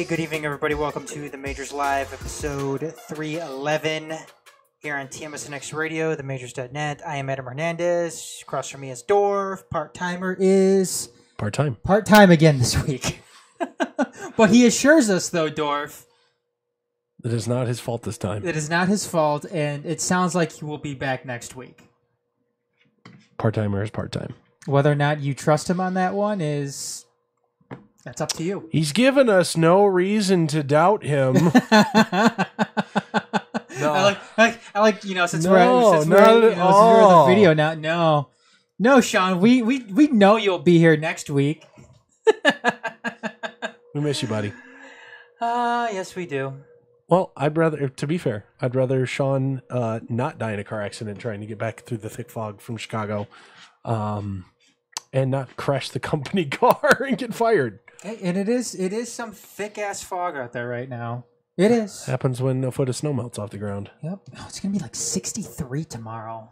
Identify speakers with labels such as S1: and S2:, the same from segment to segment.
S1: Hey, good evening, everybody. Welcome to the Majors Live, episode 311 here on TMSNX Radio, themajors.net. I am Adam Hernandez. Across from me is Dorf. Part-timer is...
S2: Part-time.
S1: Part-time again this week. But he assures us, though, Dorf...
S2: It is not his fault this time.
S1: It is not his fault, and it sounds like he will be back next week.
S2: Part-timer is part-time.
S1: Whether or not you trust him on that one is... That's up to you.
S2: He's given us no reason to doubt him.
S1: No. I like, since we're in the video now. No, Sean, we know you'll be here next week.
S2: We miss you, buddy.
S1: Yes, we do.
S2: Well, to be fair, I'd rather Sean not die in a car accident trying to get back through the thick fog from Chicago, and not crash the company car and get fired.
S1: Hey, and it is some thick ass fog out there right now. It is.
S2: Happens when a foot of snow melts off the ground.
S1: Yep. Oh, it's gonna be like 63 tomorrow.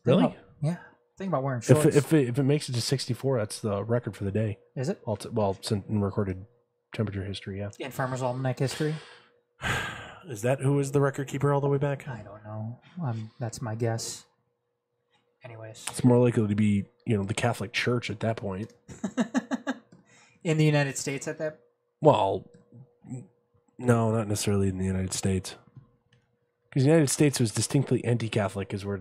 S2: Really?
S1: Think about wearing shorts.
S2: If it makes it to 64, that's the record for the day.
S1: Is it?
S2: Well, in recorded temperature history, yeah.
S1: In Farmer's Almanac history.
S2: Is that who is the record keeper all the way back?
S1: I don't know. That's my guess. Anyways,
S2: it's more likely to be the Catholic Church at that point.
S1: In the United States at that?
S2: Well, no, not necessarily in the United States. Because the United States was distinctly anti-Catholic, is where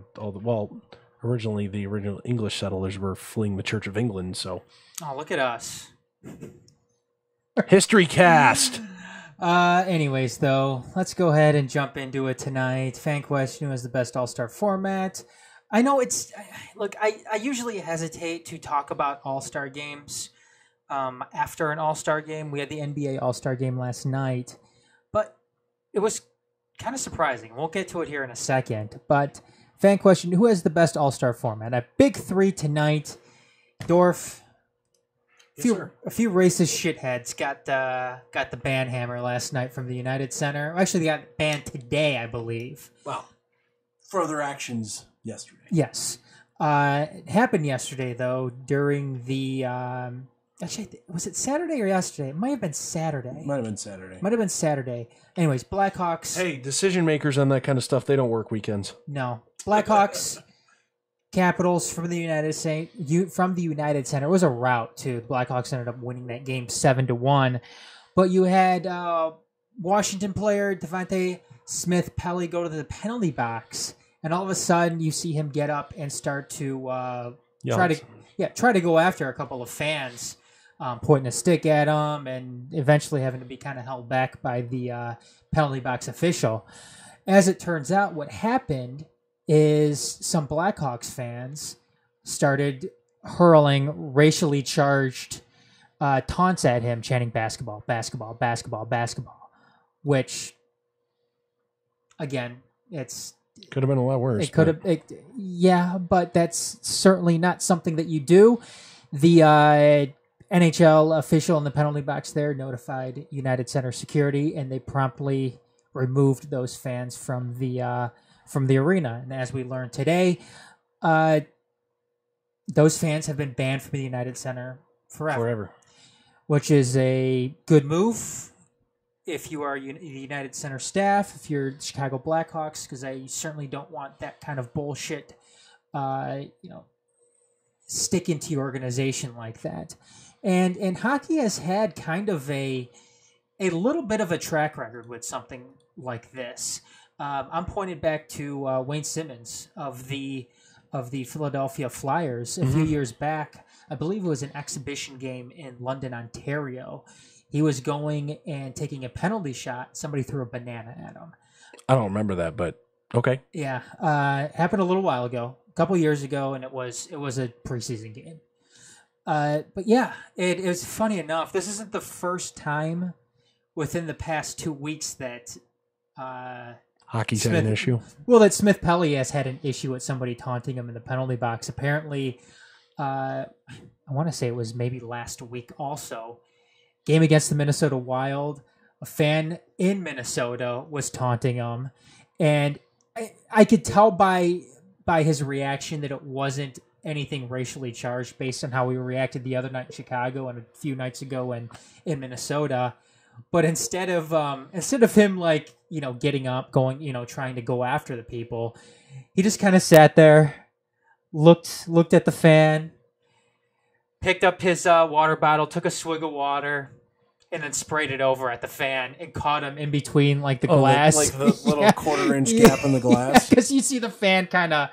S2: originally the original English settlers were fleeing the Church of England, so...
S1: Oh, look at us.
S2: History cast!
S1: Anyways, though, let's go ahead and jump into it tonight. Fan question: who has the best All-Star format? I know I usually hesitate to talk about All-Star games after an All-Star game. We had the NBA All-Star game last night, but it was kind of surprising. We'll get to it here in a second. But fan question: who has the best All-Star format? A big three tonight. Dorf. A few racist shitheads got the ban hammer last night from the United Center. Actually, they got banned today, I believe.
S3: Well, further actions yesterday.
S1: Yes. It happened yesterday, though, during the... actually, was it Saturday or yesterday? It might have been Saturday.
S3: Might have been Saturday.
S1: Anyways, Blackhawks...
S2: Hey, decision makers on that kind of stuff, they don't work weekends.
S1: No. Blackhawks... Capitals from the United Center. It was a rout too. The Blackhawks ended up winning that game 7-1. But you had Washington player Devontae Smith-Pelly go to the penalty box, and all of a sudden you see him get up and start to try to go after a couple of fans, pointing a stick at them, and eventually having to be kind of held back by the penalty box official. As it turns out, what happened is some Blackhawks fans started hurling racially charged taunts at him, chanting basketball, basketball, basketball, basketball, which, again,
S2: could have been a lot worse.
S1: It could have, yeah, but that's certainly not something that you do. The NHL official in the penalty box there notified United Center security, and they promptly removed those fans from the arena. And as we learned today, those fans have been banned from the United Center forever. Which is a good move if you are the United Center staff, if you're the Chicago Blackhawks, because I certainly don't want that kind of bullshit, stick into your organization like that. And hockey has had kind of a little bit of a track record with something like this. I'm pointed back to Wayne Simmons of the Philadelphia Flyers a few years back. I believe it was an exhibition game in London, Ontario. He was going and taking a penalty shot. Somebody threw a banana at him.
S2: I don't remember that, but okay.
S1: Yeah, happened a little while ago, a couple years ago, and it was a preseason game. But yeah, it was funny enough. This isn't the first time within the past 2 weeks that
S2: Hockey's had an issue.
S1: Well, that Smith-Pelly has had an issue with somebody taunting him in the penalty box. Apparently, I want to say it was maybe last week also. Game against the Minnesota Wild. A fan in Minnesota was taunting him. And I could tell by his reaction that it wasn't anything racially charged based on how we reacted the other night in Chicago and a few nights ago in Minnesota. But instead of him like getting up, going trying to go after the people, he just kind of sat there, looked at the fan, picked up his water bottle, took a swig of water, and then sprayed it over at the fan and caught him in between like the glass,
S3: like the little quarter-inch gap in the glass.
S1: Because you see the fan kind of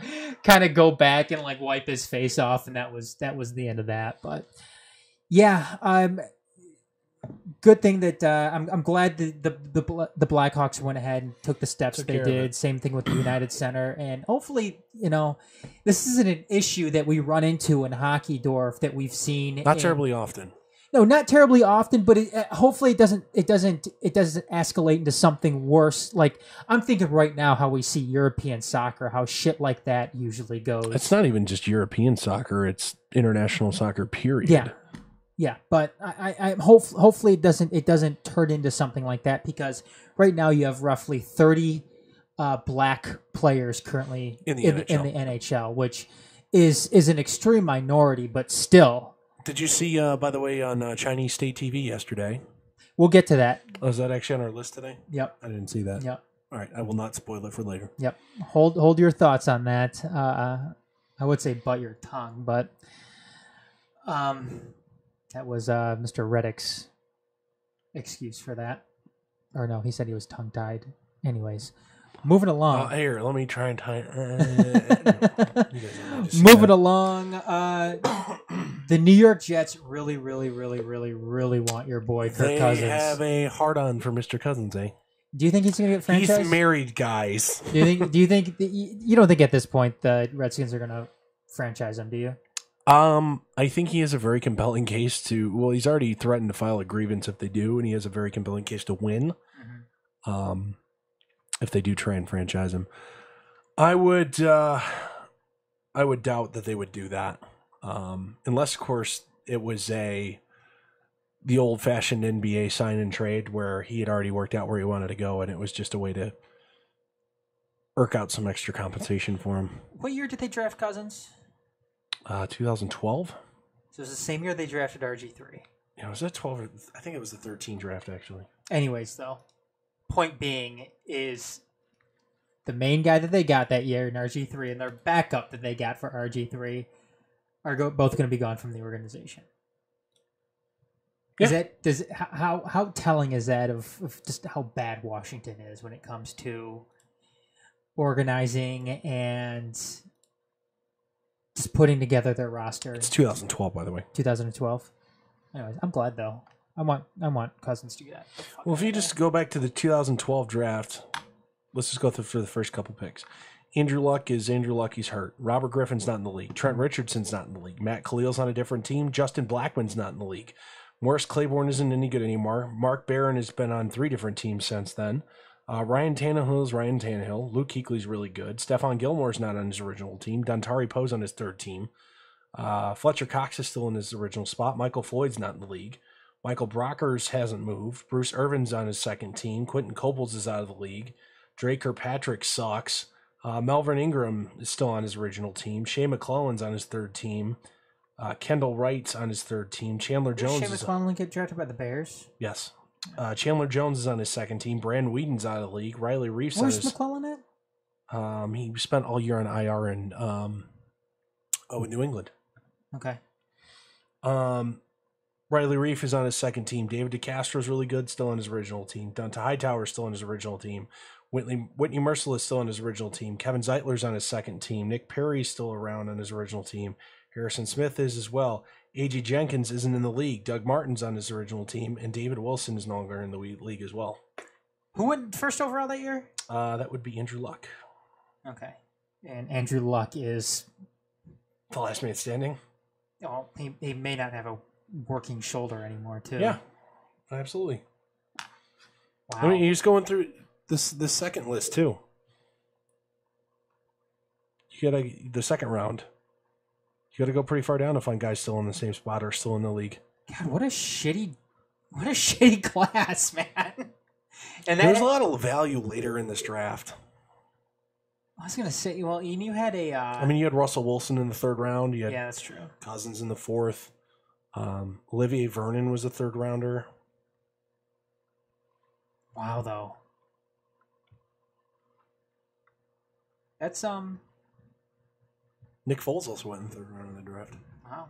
S1: go back and like wipe his face off, and that was the end of that. But yeah, good thing that I'm glad the Blackhawks went ahead and took the steps they did. Same thing with the United Center, and hopefully this isn't an issue that we run into in hockey, Dorf, that we've seen
S2: not terribly often.
S1: No, not terribly often, but hopefully it doesn't escalate into something worse. Like I'm thinking right now how we see European soccer, how shit like that usually goes.
S2: It's not even just European soccer; it's international soccer. Period.
S1: Yeah. But I hopefully it doesn't turn into something like that, because right now you have roughly 30 black players currently in the NHL, which is an extreme minority, but still.
S2: Did you see, by the way, on Chinese state TV yesterday?
S1: We'll get to that.
S2: Oh, is that actually on our list today?
S1: Yep.
S2: I didn't see that.
S1: Yep.
S2: All right, I will not spoil it for later.
S1: Yep. Hold your thoughts on that. I would say bite your tongue, but that was Mr. Reddick's excuse for that. Or no, he said he was tongue-tied. Anyways, moving along.
S2: Here, let me try and tie.
S1: Moving along. The New York Jets really want your boy Kirk Cousins.
S2: They have a hard-on for Mr. Cousins, eh?
S1: Do you think he's going to get franchised?
S2: He's married, guys.
S1: Do you think you don't think at this point the Redskins are going to franchise him? Do you?
S2: I think he has a very compelling case to. Well, he's already threatened to file a grievance if they do, and he has a very compelling case to win. Mm-hmm. If they do try and franchise him, I would doubt that they would do that, unless, of course, it was the old-fashioned NBA sign and trade where he had already worked out where he wanted to go, and it was just a way to irk out some extra compensation for him.
S1: What year did they draft Cousins?
S2: 2012.
S1: So it was the same year they drafted RG3.
S2: Yeah, was that 12? I think it was the 13 draft, actually.
S1: Anyways, though, point being is the main guy that they got that year in RG3 and their backup that they got for RG3 are both going to be gone from the organization. Yeah. How telling is that of just how bad Washington is when it comes to organizing and just putting together their roster?
S2: It's 2012, by the way.
S1: 2012. Anyways, I'm glad though. I want Cousins to get that.
S2: Well, if you just go back to the 2012 draft, let's just go through the first couple picks. Andrew Luck, he's hurt. Robert Griffin's not in the league. Trent Richardson's not in the league. Matt Khalil's on a different team. Justin Blackman's not in the league. Morris Claiborne isn't any good anymore. Mark Barron has been on 3 different teams since then. Ryan Tannehill's Ryan Tannehill. Luke Kuechly's really good. Stephon Gilmore's not on his original team. Dontari Poe's on his 3rd team. Fletcher Cox is still in his original spot. Michael Floyd's not in the league. Michael Brockers hasn't moved. Bruce Irvin's on his 2nd team. Quentin Copels is out of the league. Drake Kirkpatrick sucks. Melvin Ingram is still on his original team. Shea McClellan's on his 3rd team. Kendall Wright's on his 3rd team. Chandler Jones.
S1: Did Shea McClellan get drafted by the Bears?
S2: Yes. Chandler Jones is on his 2nd team. Brandon Whedon's out of the league. Riley Reif's
S1: Where's
S2: on his...
S1: McClellan at?
S2: He spent all year on IR in New England.
S1: Okay.
S2: Riley Reif is on his 2nd team. David DeCastro's really good, still on his original team. Donta Hightower's still on his original team. Whitney Merciless still on his original team. Kevin Zeitler's on his 2nd team. Nick Perry's still around on his original team. Harrison Smith is as well. A.J. Jenkins isn't in the league. Doug Martin's on his original team. And David Wilson is no longer in the league as well.
S1: Who went first overall that year?
S2: That would be Andrew Luck.
S1: Okay. And Andrew Luck is...
S2: the last man standing?
S1: Oh, he may not have a working shoulder anymore, too.
S2: Yeah, absolutely.
S1: Wow.
S2: I mean, he's going through this second list, too. You gotta, the second round. You got to go pretty far down to find guys still in the same spot or still in the league.
S1: God, what a shitty class, man. And
S2: there's a lot of value later in this draft.
S1: I was gonna say, well, you had a.
S2: I mean, you had Russell Wilson in the 3rd round. You had
S1: that's true.
S2: Cousins in the 4th. Olivier Vernon was a 3rd rounder.
S1: Wow, though. That's
S3: Nick Foles also went in the third round of the draft.
S1: wow.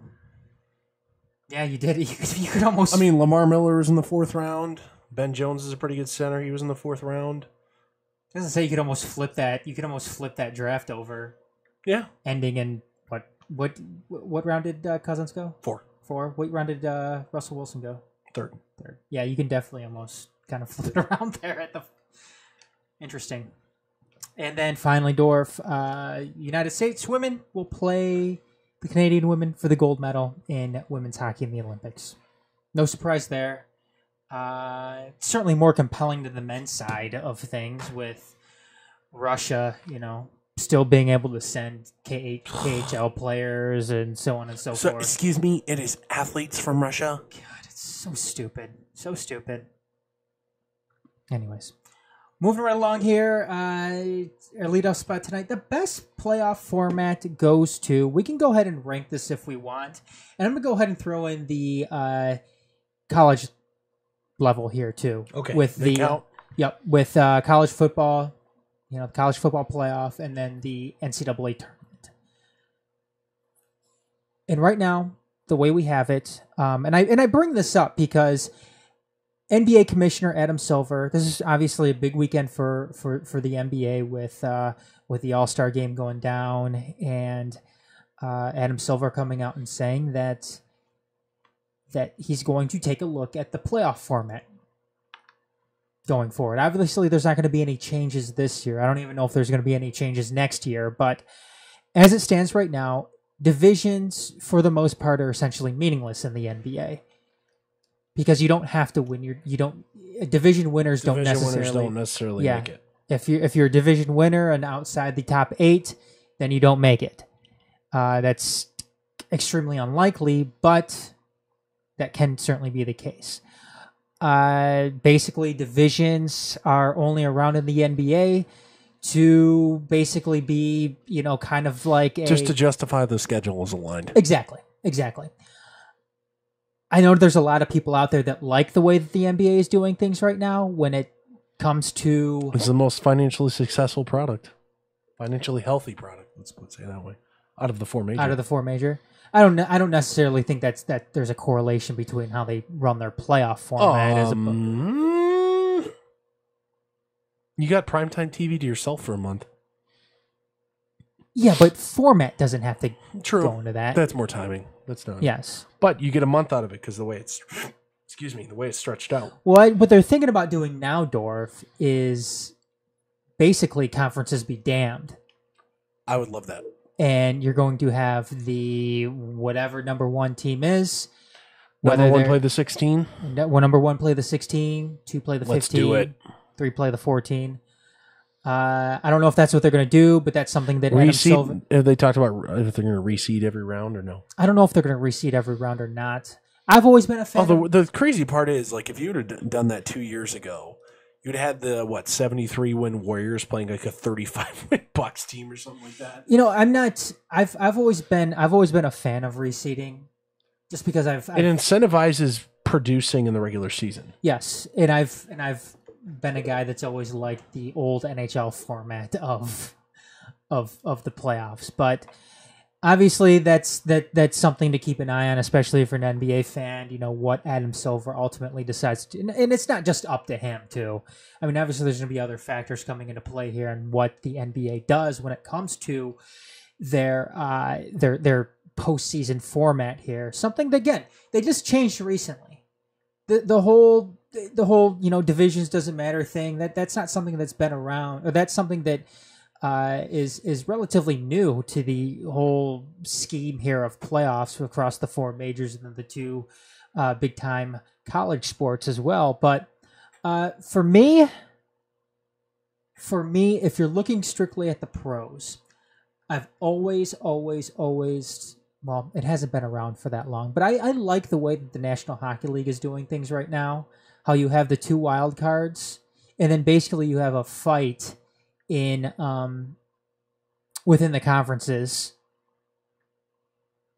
S1: Yeah, you did. You could almost.
S3: I mean, Lamar Miller was in the fourth round. Ben Jones is a pretty good center. He was in the fourth round.
S1: I was gonna say you could almost flip that. You could almost flip that draft over,
S3: Yeah.
S1: ending in what round did Cousins go?
S3: 4.
S1: 4. What round did Russell Wilson go?
S3: Third.
S1: 3rd. Yeah, you can definitely almost kind of flip it around there at the. Interesting. And then finally, Dorf, United States women will play the Canadian women for the gold medal in women's hockey in the Olympics. No surprise there. Certainly more compelling to the men's side of things, with Russia, still being able to send KHL players and so on and so
S3: So,
S1: forth.
S3: excuse me, it is athletes from Russia?
S1: God, it's so stupid. So stupid. Anyways, moving right along here, our leadoff spot tonight. The best playoff format goes to, we can go ahead and rank this if we want, and I'm going to go ahead and throw in the college level here too.
S3: Okay.
S1: With
S3: they
S1: the
S3: count?
S1: with college football, the college football playoff, and then the NCAA tournament. And right now, the way we have it, and I bring this up because NBA Commissioner Adam Silver. This is obviously a big weekend for the NBA with the All-Star game going down, and Adam Silver coming out and saying that he's going to take a look at the playoff format going forward. Obviously, there's not going to be any changes this year. I don't even know if there's going to be any changes next year, but as it stands right now, divisions for the most part are essentially meaningless in the NBA because you don't have to win. Division winners don't necessarily
S2: make it.
S1: If you're a division winner and outside the top 8, then you don't make it. That's extremely unlikely, but that can certainly be the case. Basically, divisions are only around in the NBA to basically be, kind of like
S2: just to justify the schedule is aligned.
S1: Exactly. I know there's a lot of people out there that like the way that the NBA is doing things right now when it comes to...
S2: It's the most financially successful product. Financially healthy product, let's say it that way. Out of the four major.
S1: I don't necessarily think that there's a correlation between how they run their playoff format.
S2: You got primetime TV to yourself for a month.
S1: Yeah, but format doesn't have to
S2: True.
S1: go into that.
S2: That's more timing. That's not.
S1: Yes.
S2: But you get a month out of it because the way it's stretched out.
S1: Well, what they're thinking about doing now, Dorf, is basically conferences be damned.
S3: I would love that.
S1: And you're going to have the whatever number 1 team is.
S2: Number 1 play the 16.
S1: Number 1 play the 16. 2 play the 15.
S2: Let's do it.
S1: 3 play the 14. I don't know if that's what they're going to do, but that's something that Adam Silver...
S2: Have they talked about if they're going to reseed every round or no?
S1: I don't know if they're going to reseed every round or not. I've always been a fan.
S3: The crazy part is, like, if you would have done that 2 years ago, you'd have had the 73 win Warriors playing like a 35 win Bucks team or something like that.
S1: I'm not. I've always been a fan of reseeding, just because I've
S2: it incentivizes producing in the regular season.
S1: Yes, and I've been a guy that's always liked the old NHL format of the playoffs, but obviously that's something to keep an eye on, especially if you're an NBA fan. What Adam Silver ultimately decides to, and it's not just up to him too. I mean, obviously there's going to be other factors coming into play here, and what the NBA does when it comes to their postseason format here. Something that, again, they just changed recently. The whole divisions doesn't matter thing, that's not something that's been around, or that's something that is relatively new to the whole scheme here of playoffs across the 4 majors and then the 2 big time college sports as well. But for me, if you're looking strictly at the pros, I've always, well, it hasn't been around for that long, but I like the way that the National Hockey League is doing things right now. How you have the 2 wild cards, and then basically you have a fight in within the conferences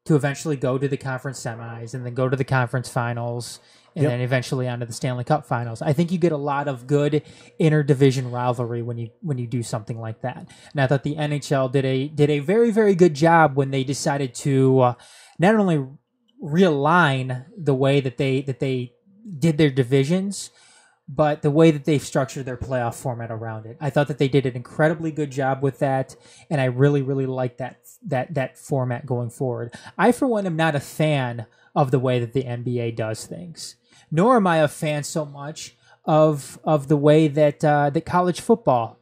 S1: to eventually go to the conference semis and then go to the conference finals and then eventually onto the Stanley Cup finals. I think you get a lot of good interdivision rivalry when you do something like that. And I thought the NHL did a very, very good job when they decided to not only realign the way that they did their divisions, but the way that they've structured their playoff format around it. I thought that they did an incredibly good job with that, and I really, really like that format going forward. I, for one, am not a fan of the way that the NBA does things, nor am I a fan so much of the way that that college football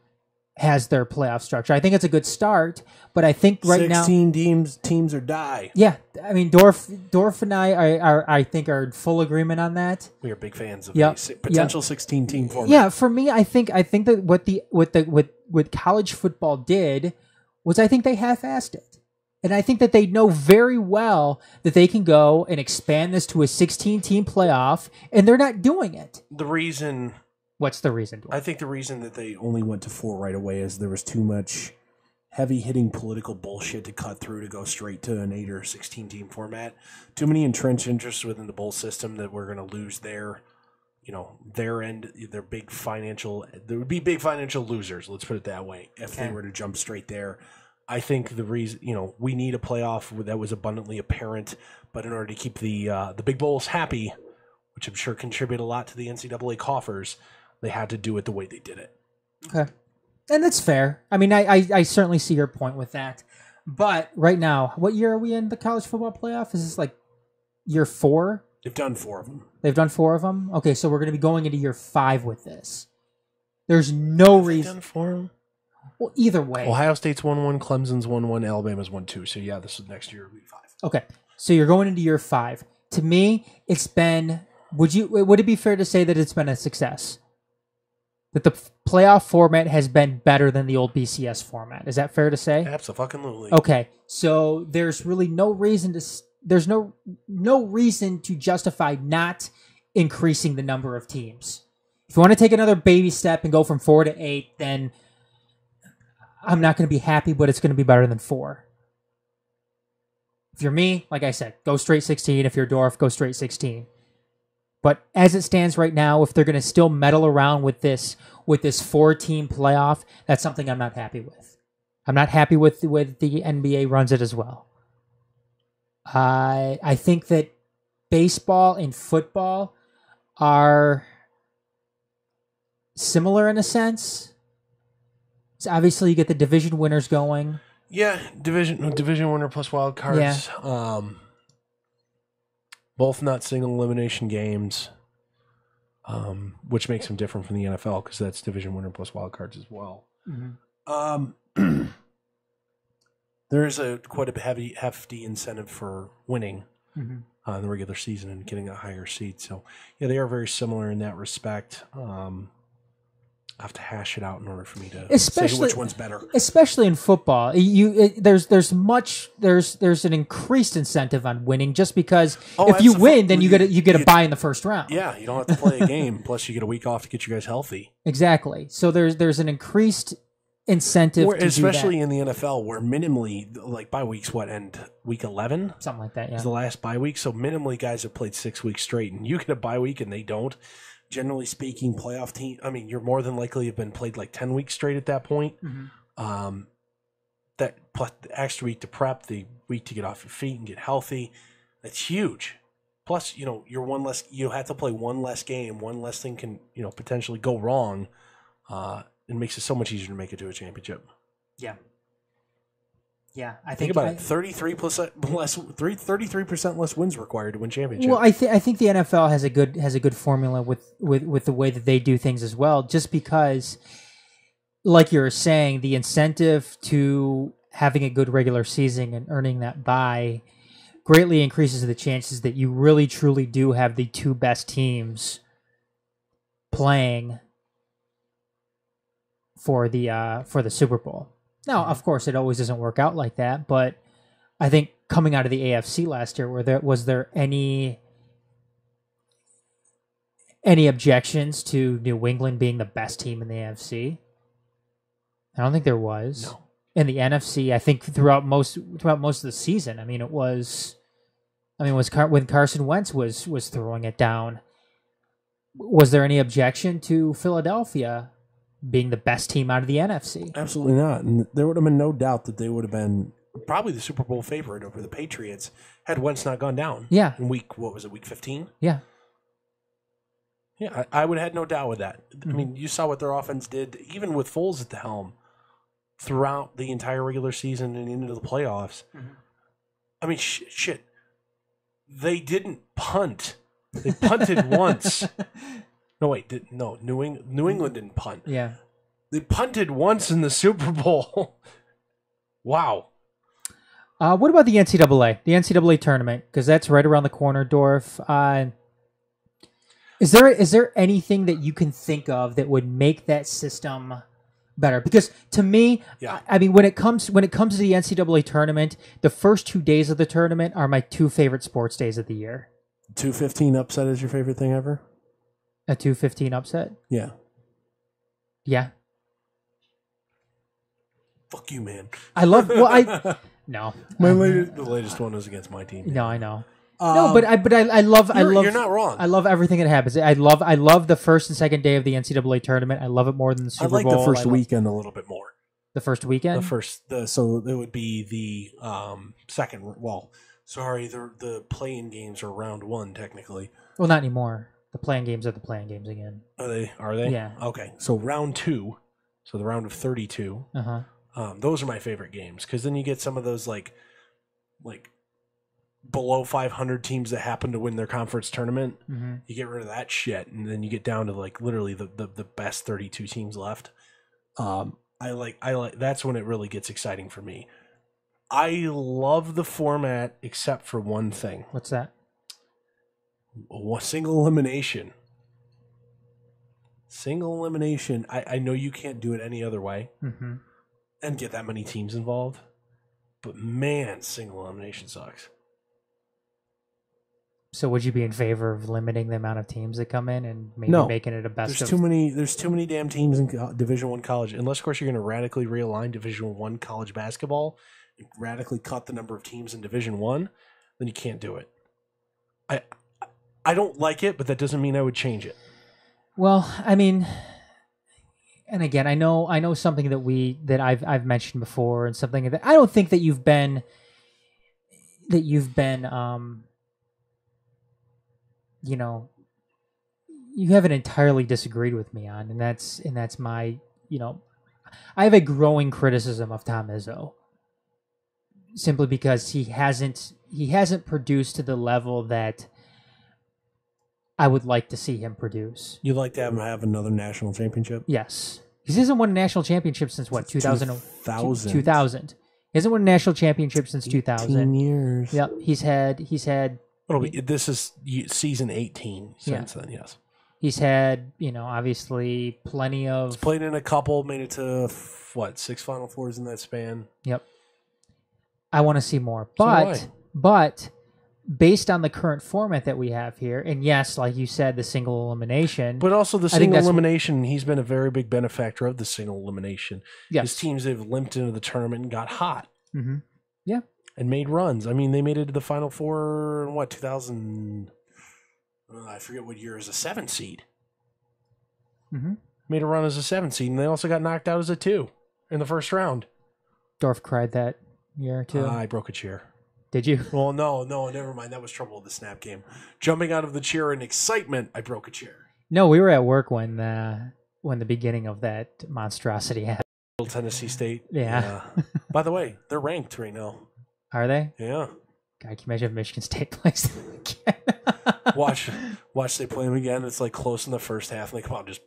S1: has their playoff structure. I think it's a good start, but I think right now
S3: 16 teams or die.
S1: Yeah, I mean Dorf and I are I think are in full agreement on that.
S3: We are big fans of the potential 16-team format.
S1: Yeah, for me, I think that what college football did was I think they half-assed it. And I think that they know very well that they can go and expand this to a 16-team playoff, and they're not doing it. What's the reason?
S3: I think the reason that they only went to 4 right away is there was too much heavy-hitting political bullshit to cut through to go straight to an 8 or 16-team format. Too many entrenched interests within the bowl system that we're going to lose their end, their big financial. There would be big financial losers. Let's put it that way. If they were to jump straight there, I think the reason we need a playoff that was abundantly apparent, but in order to keep the big bowls happy, which I'm sure contribute a lot to the NCAA coffers, they had to do it the way they did it.
S1: Okay. And that's fair. I mean, I certainly see your point with that. But right now, what year are we in the college football playoff? Is this like year 4?
S3: They've done 4 of them.
S1: They've done 4 of them? Okay, so we're going to be going into year 5 with this. There's no reason.
S3: Done 4 of them?
S1: Well, either way.
S2: Wohio State's 1-1, Clemson's 1-1, Alabama's 1-2. So yeah, this is next year will be 5.
S1: Okay, so you're going into year 5. To me, it's been. Would it be fair to say that it's been a success? That the playoff format has been better than the old BCS format. Is that fair to say?
S3: Absolutely.
S1: Okay, so there's really no reason to justify not increasing the number of teams. If you want to take another baby step and go from 4 to 8, then I'm not going to be happy, but it's going to be better than 4. If you're me, like I said, go straight 16. If you're Dorf, go straight 16. But as it stands right now, if they're going to still meddle around with this 4-team playoff, that's something I'm not happy with. I'm not happy with the way that the NBA runs it as well. I think that baseball and football are similar in a sense. So obviously, you get the division winners going.
S2: Yeah, division winner plus wild cards.
S1: Yeah.
S2: Both not single elimination games, which makes them different from the NFL because that's division winner plus wild cards as well.
S1: Mm-hmm.
S3: There's quite a hefty incentive for winning
S1: Mm-hmm.
S3: in the regular season and getting a higher seed. So yeah, they are very similar in that respect. I have to hash it out in order for me to say which one's better.
S1: Especially in football, there's an increased incentive on winning just because if you win, then you get a bye in the first round.
S3: Yeah, you don't have to play a game. Plus, you get a week off to get you guys healthy.
S1: Exactly. So there's an increased incentive,
S3: especially in the NFL, where minimally like bye weeks end week 11,
S1: something like that. Yeah,
S3: is the last bye week. So minimally, guys have played 6 weeks straight, and you get a bye week and they don't. Generally speaking, playoff team. I mean, you're more than likely have been played like 10 weeks straight at that point.
S1: Mm-hmm.
S3: That plus the extra week to prep, the week to get off your feet and get healthy. That's huge. Plus, you're one less. You have to play one less game. One less thing can potentially go wrong. It makes it so much easier to make it to a championship.
S1: Yeah. Yeah, I
S3: think about it. 33% less wins required to win championship.
S1: Well, I think the NFL has a good formula with the way that they do things as well. Just because, like you were saying, the incentive to having a good regular season and earning that bye greatly increases the chances that you really truly do have the 2 best teams playing for the Super Bowl. Now, of course, it always doesn't work out like that, but I think coming out of the AFC last year, was there any objections to New England being the best team in the AFC? I don't think there was.
S3: No.
S1: In the NFC, I think throughout most of the season, I mean, it was I mean, when Carson Wentz was throwing it down, was there any objection to Philadelphia being the best team out of the NFC?
S3: Absolutely not. And there would have been no doubt that they would have been probably the Super Bowl favorite over the Patriots had Wentz not gone down.
S1: Yeah.
S3: In week 15?
S1: Yeah.
S3: Yeah, I would have had no doubt with that. I mean, you saw what their offense did, even with Foles at the helm, throughout the entire regular season and into the playoffs. I mean, shit. They didn't punt. They punted once. No, wait. New England didn't punt.
S1: Yeah.
S3: They punted once in the Super Bowl. Wow.
S1: What about the NCAA? The NCAA tournament, because that's right around the corner, Dorf. Is there anything that you can think of that would make that system better? Because to me,
S3: Yeah.
S1: I mean, when it comes to the NCAA tournament, the first 2 days of the tournament are my two favorite sports days of the year.
S3: 215 upset is your favorite thing ever?
S1: A 215 upset?
S3: Yeah.
S1: Yeah.
S3: Fuck you, man.
S1: I love. Well, no.
S3: The latest one was against my team.
S1: No, I know. No, but I love.
S3: You're not wrong.
S1: I love everything that happens. I love the first and second day of the NCAA tournament. I love it more than the Super Bowl.
S3: I like the first weekend a little bit more.
S1: The first weekend.
S3: So it would be the second. Well, sorry, the play-in games are round one technically.
S1: Well, not anymore. The playing games are the playing games again.
S3: Are they? Are they?
S1: Yeah.
S3: Okay. So round two. So the round of 32. Those are my favorite games because then you get some of those like below 500 teams that happen to win their conference tournament. You get rid of that shit, and then you get down to like literally the best 32 teams left. I like that's when it really gets exciting for me. I love the format except for one thing.
S1: What's that?
S3: Single elimination. Single elimination. I know you can't do it any other way and get that many teams involved, but man, single elimination sucks.
S1: So would you be in favor of limiting the amount of teams that come in and maybe making it a best
S3: There's
S1: of...
S3: too many damn teams in Division I college. Unless, of course, you're going to radically realign Division I college basketball and radically cut the number of teams in Division I, then you can't do it. I don't like it, but that doesn't mean I would change it.
S1: Well, I mean, and again, I know something that I've mentioned before, and something that I don't think that you've been you know, you haven't entirely disagreed with me on, and that's my, I have a growing criticism of Tom Izzo, simply because he hasn't produced to the level that I would like to see him produce.
S3: You'd like to have him have another national championship?
S1: Yes. He hasn't won a national championship since what, 2000?
S3: 2000.
S1: He hasn't won a national championship since 2000.
S3: 18 years.
S1: Yep. He's had
S3: This is season 18 since then, yes.
S1: He's had, obviously plenty of...
S3: He's played in a couple, made it to, 6 Final Fours in that span?
S1: Yep. I want to see more. But based on the current format that we have here, and yes, like you said, the single elimination...
S3: But also the single elimination, he's been a very big benefactor of the single elimination.
S1: Yes.
S3: His teams have limped into the tournament and got hot.
S1: Mm-hmm. Yeah.
S3: And made runs. I mean, they made it to the Final Four in 2000... I forget what year, as a 7 seed.
S1: Mm-hmm.
S3: Made a run as a 7 seed, and they also got knocked out as a 2 in the first round.
S1: Dorf cried that year, too.
S3: I broke a chair.
S1: Did you?
S3: Well, no, never mind. That was trouble with the snap game. Jumping out of the chair in excitement, I broke a chair.
S1: No, we were at work when the beginning of that monstrosity happened.
S3: Middle Tennessee State.
S1: Yeah.
S3: By the way, they're ranked right now.
S1: Are they?
S3: Yeah.
S1: God, can you imagine if Michigan State plays them again?
S3: Watch they play them again. It's like close in the first half, and they come out and just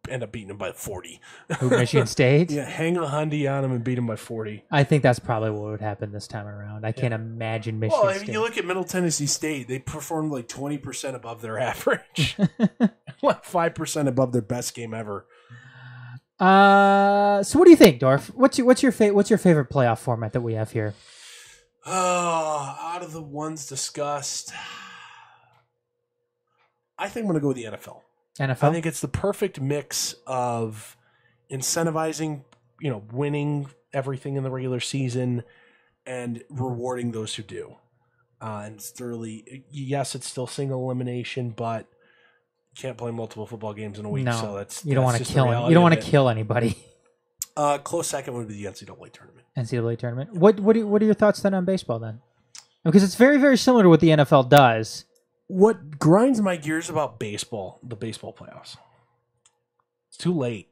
S3: end up beating them by 40.
S1: Who, Michigan State?
S3: Yeah, hang a hundy on them and beat them by 40.
S1: I think that's probably what would happen this time around. I can't imagine Michigan
S3: Well,
S1: State.
S3: if you look at Middle Tennessee State, they performed like 20% above their average. Like 5% above their best game ever.
S1: So what do you think, Dorf? What's your favorite playoff format that we have here?
S3: Out of the ones discussed, I think I'm going to go with the NFL.
S1: NFL?
S3: I think it's the perfect mix of incentivizing, winning everything in the regular season and rewarding those who do. and it's thoroughly. Yes, it's still single elimination, but you can't play multiple football games in a week.
S1: No,
S3: so
S1: you don't want to kill. You don't want to kill anybody.
S3: Close second would be the NCAA tournament.
S1: NCAA tournament. What are your thoughts then on baseball then? Because it's very, very similar to what the NFL does.
S3: What grinds my gears about baseball, the baseball playoffs, it's too late.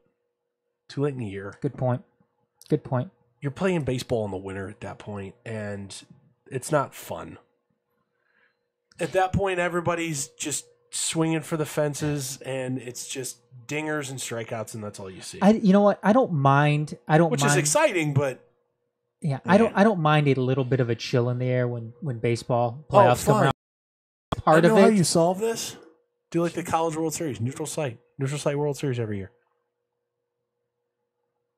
S3: Too late in the year.
S1: Good point. Good point.
S3: You're playing baseball in the winter at that point, and it's not fun. At that point, everybody's just swinging for the fences, and it's just dingers and strikeouts, and that's all you see.
S1: You know what? I don't mind. Which
S3: is exciting, but
S1: yeah, man. I don't mind a little bit of a chill in the air when baseball playoffs come around. Part of it.
S3: How you solve this? Do like the College World Series, neutral site World Series every year.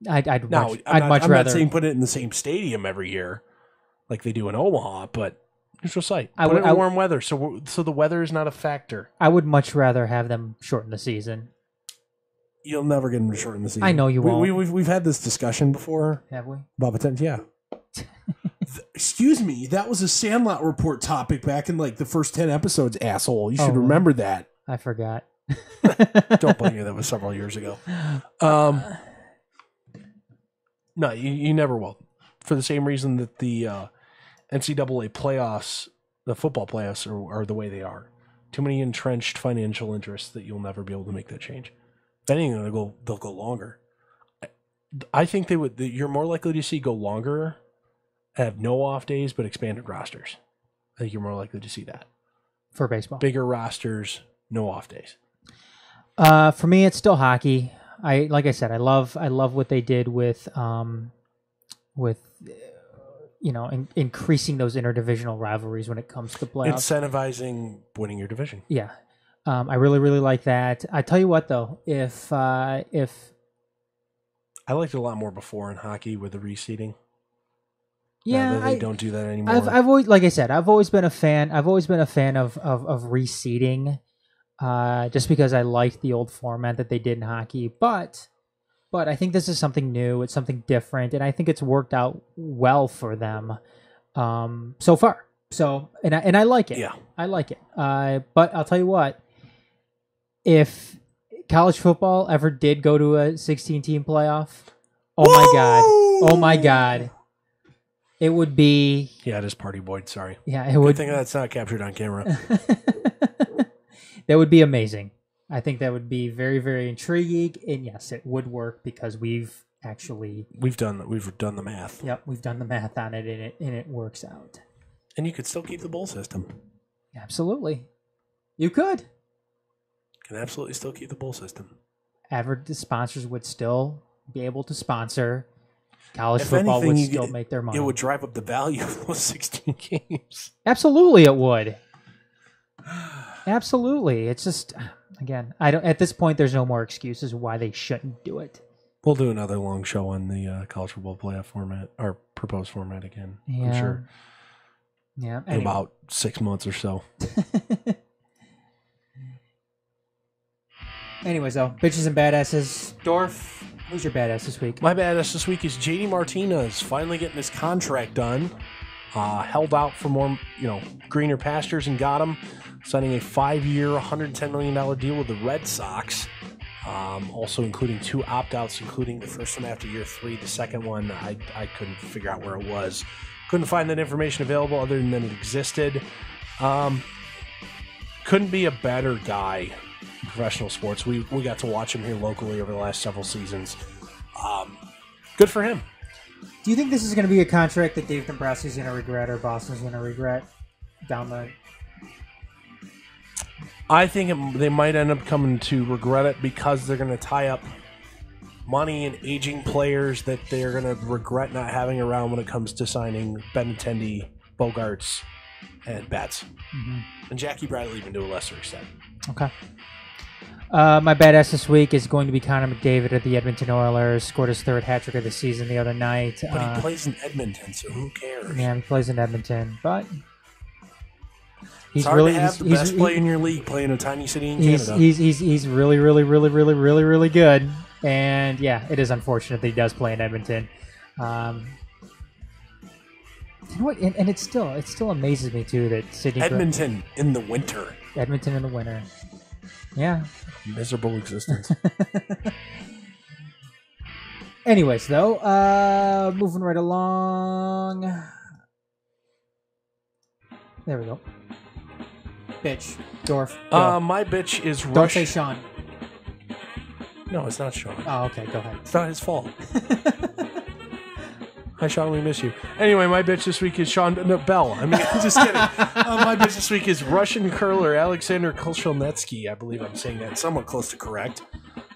S1: I'd much rather.
S3: I'm not saying put it in the same stadium every year, like they do in Omaha, but neutral site. Put it in warm weather, so the weather is not a factor.
S1: I would much rather have them shorten the season.
S3: You'll never get them to shorten the season.
S1: I know you won't.
S3: We've had this discussion before.
S1: Have we?
S3: About potential, yeah. Excuse me, that was a Sandlot Report topic back in like the first 10 episodes, asshole. You should remember that.
S1: I forgot.
S3: Don't blame me. That was several years ago. No, you never will. For the same reason that the NCAA playoffs, the football playoffs, are the way they are. Too many entrenched financial interests that you'll never be able to make that change. If anything, they'll go longer. I think they would. You're more likely to see go longer, have no off days, but expanded rosters. I think you're more likely to see that
S1: for baseball.
S3: Bigger rosters, no off days.
S1: For me, it's still hockey. Like I said, I love what they did with increasing those interdivisional rivalries when it comes to playoffs.
S3: Incentivizing winning your division.
S1: Yeah. I really, really like that. I tell you what, though, if
S3: I liked it a lot more before in hockey with the reseeding.
S1: Yeah,
S3: they don't do that anymore.
S1: I've always, like I said, I've always been a fan of reseeding, just because I liked the old format that they did in hockey. But I think this is something new. It's something different, and I think it's worked out well for them so far. So, and I like it.
S3: Yeah,
S1: I like it. But I'll tell you what. If college football ever did go to a 16-team playoff, oh my god, it would be.
S3: Yeah, it is Party Boyd. Sorry.
S1: Yeah, it would.
S3: Good thing that's not captured on camera.
S1: That would be amazing. I think that would be very, very intriguing, and yes, it would work because we've done
S3: the math.
S1: Yep, we've done the math on it, and it works out.
S3: And you could still keep the bowl system.
S1: Absolutely, you could.
S3: Can absolutely still keep the bowl system.
S1: Sponsors would still be able to sponsor. College football would still make their money.
S3: It would drive up the value of those 16 games.
S1: Absolutely, it would. Absolutely. It's just, again, at this point, there's no more excuses why they shouldn't do it.
S3: We'll do another long show on the college football playoff format, or proposed format again.
S1: Yeah.
S3: I'm sure.
S1: Yeah.
S3: In about 6 months or so.
S1: Anyways, though, bitches and badasses. Dorf, who's your badass this week?
S3: My badass this week is JD Martinez finally getting his contract done. Held out for more, greener pastures and got him, signing a 5-year, $110 million deal with the Red Sox. Also including 2 opt-outs, including the first one after year 3. The second one, I couldn't figure out where it was. Couldn't find that information available other than that it existed. Couldn't be a better guy in professional sports. We got to watch him here locally over the last several seasons. Good for him.
S1: Do you think this is going to be a contract that Dave Dombrowski's going to regret or Boston's going to regret down the...
S3: I think they might end up coming to regret it because they're going to tie up money and aging players that they're going to regret not having around when it comes to signing Benintendi, Bogarts, and Betts. Mm-hmm. And Jackie Bradley even to a lesser extent.
S1: Okay. My badass this week is going to be Connor McDavid of the Edmonton Oilers. Scored his 3rd hat trick of the season the other night.
S3: But he plays in Edmonton, so who cares?
S1: Yeah, he plays in Edmonton, but
S3: it's hard to have the best player in your league playing a tiny city in Canada.
S1: He's really, really, really, really, really, really good. And yeah, it is unfortunate that he does play in Edmonton. You know what? And it still amazes me too that Sidney
S3: Edmonton in the winter.
S1: Edmonton in the winter. Yeah.
S3: Miserable existence.
S1: Anyways, though, moving right along. There we go. Bitch. Dorf. Go.
S3: My bitch is
S1: Don't say
S3: Rush.
S1: Sean.
S3: No, it's not Sean.
S1: Oh, okay. Go ahead.
S3: It's not his fault. Hi, Sean. We miss you. Anyway, my bitch this week is Sean. No, Bell. I mean, just kidding. My bitch this week is Russian curler Alexander Kolshelnetsky. I believe I'm saying that somewhat close to correct.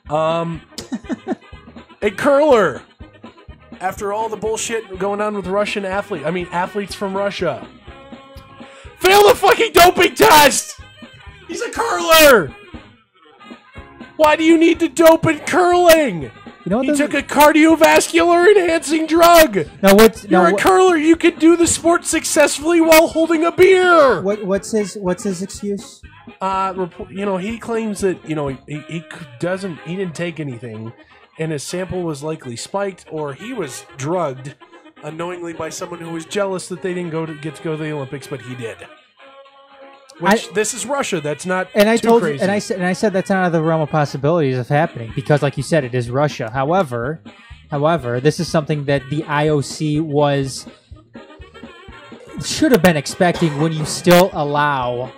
S3: A curler. After all the bullshit going on with Russian athletes from Russia. Fail the fucking doping test! He's a curler! Why do you need to dope in curling?
S1: You know what
S3: He took a cardiovascular enhancing drug! You're a curler, you can do the sport successfully while holding a beer!
S1: What's his excuse?
S3: He claims that, he didn't take anything, and his sample was likely spiked, or he was drugged unknowingly by someone who was jealous that they didn't get to go to the Olympics, but he did. This is Russia. That's not too crazy.
S1: And I said that's not out of the realm of possibilities of happening because, like you said, it is Russia. However, this is something that the IOC should have been expecting when you still allow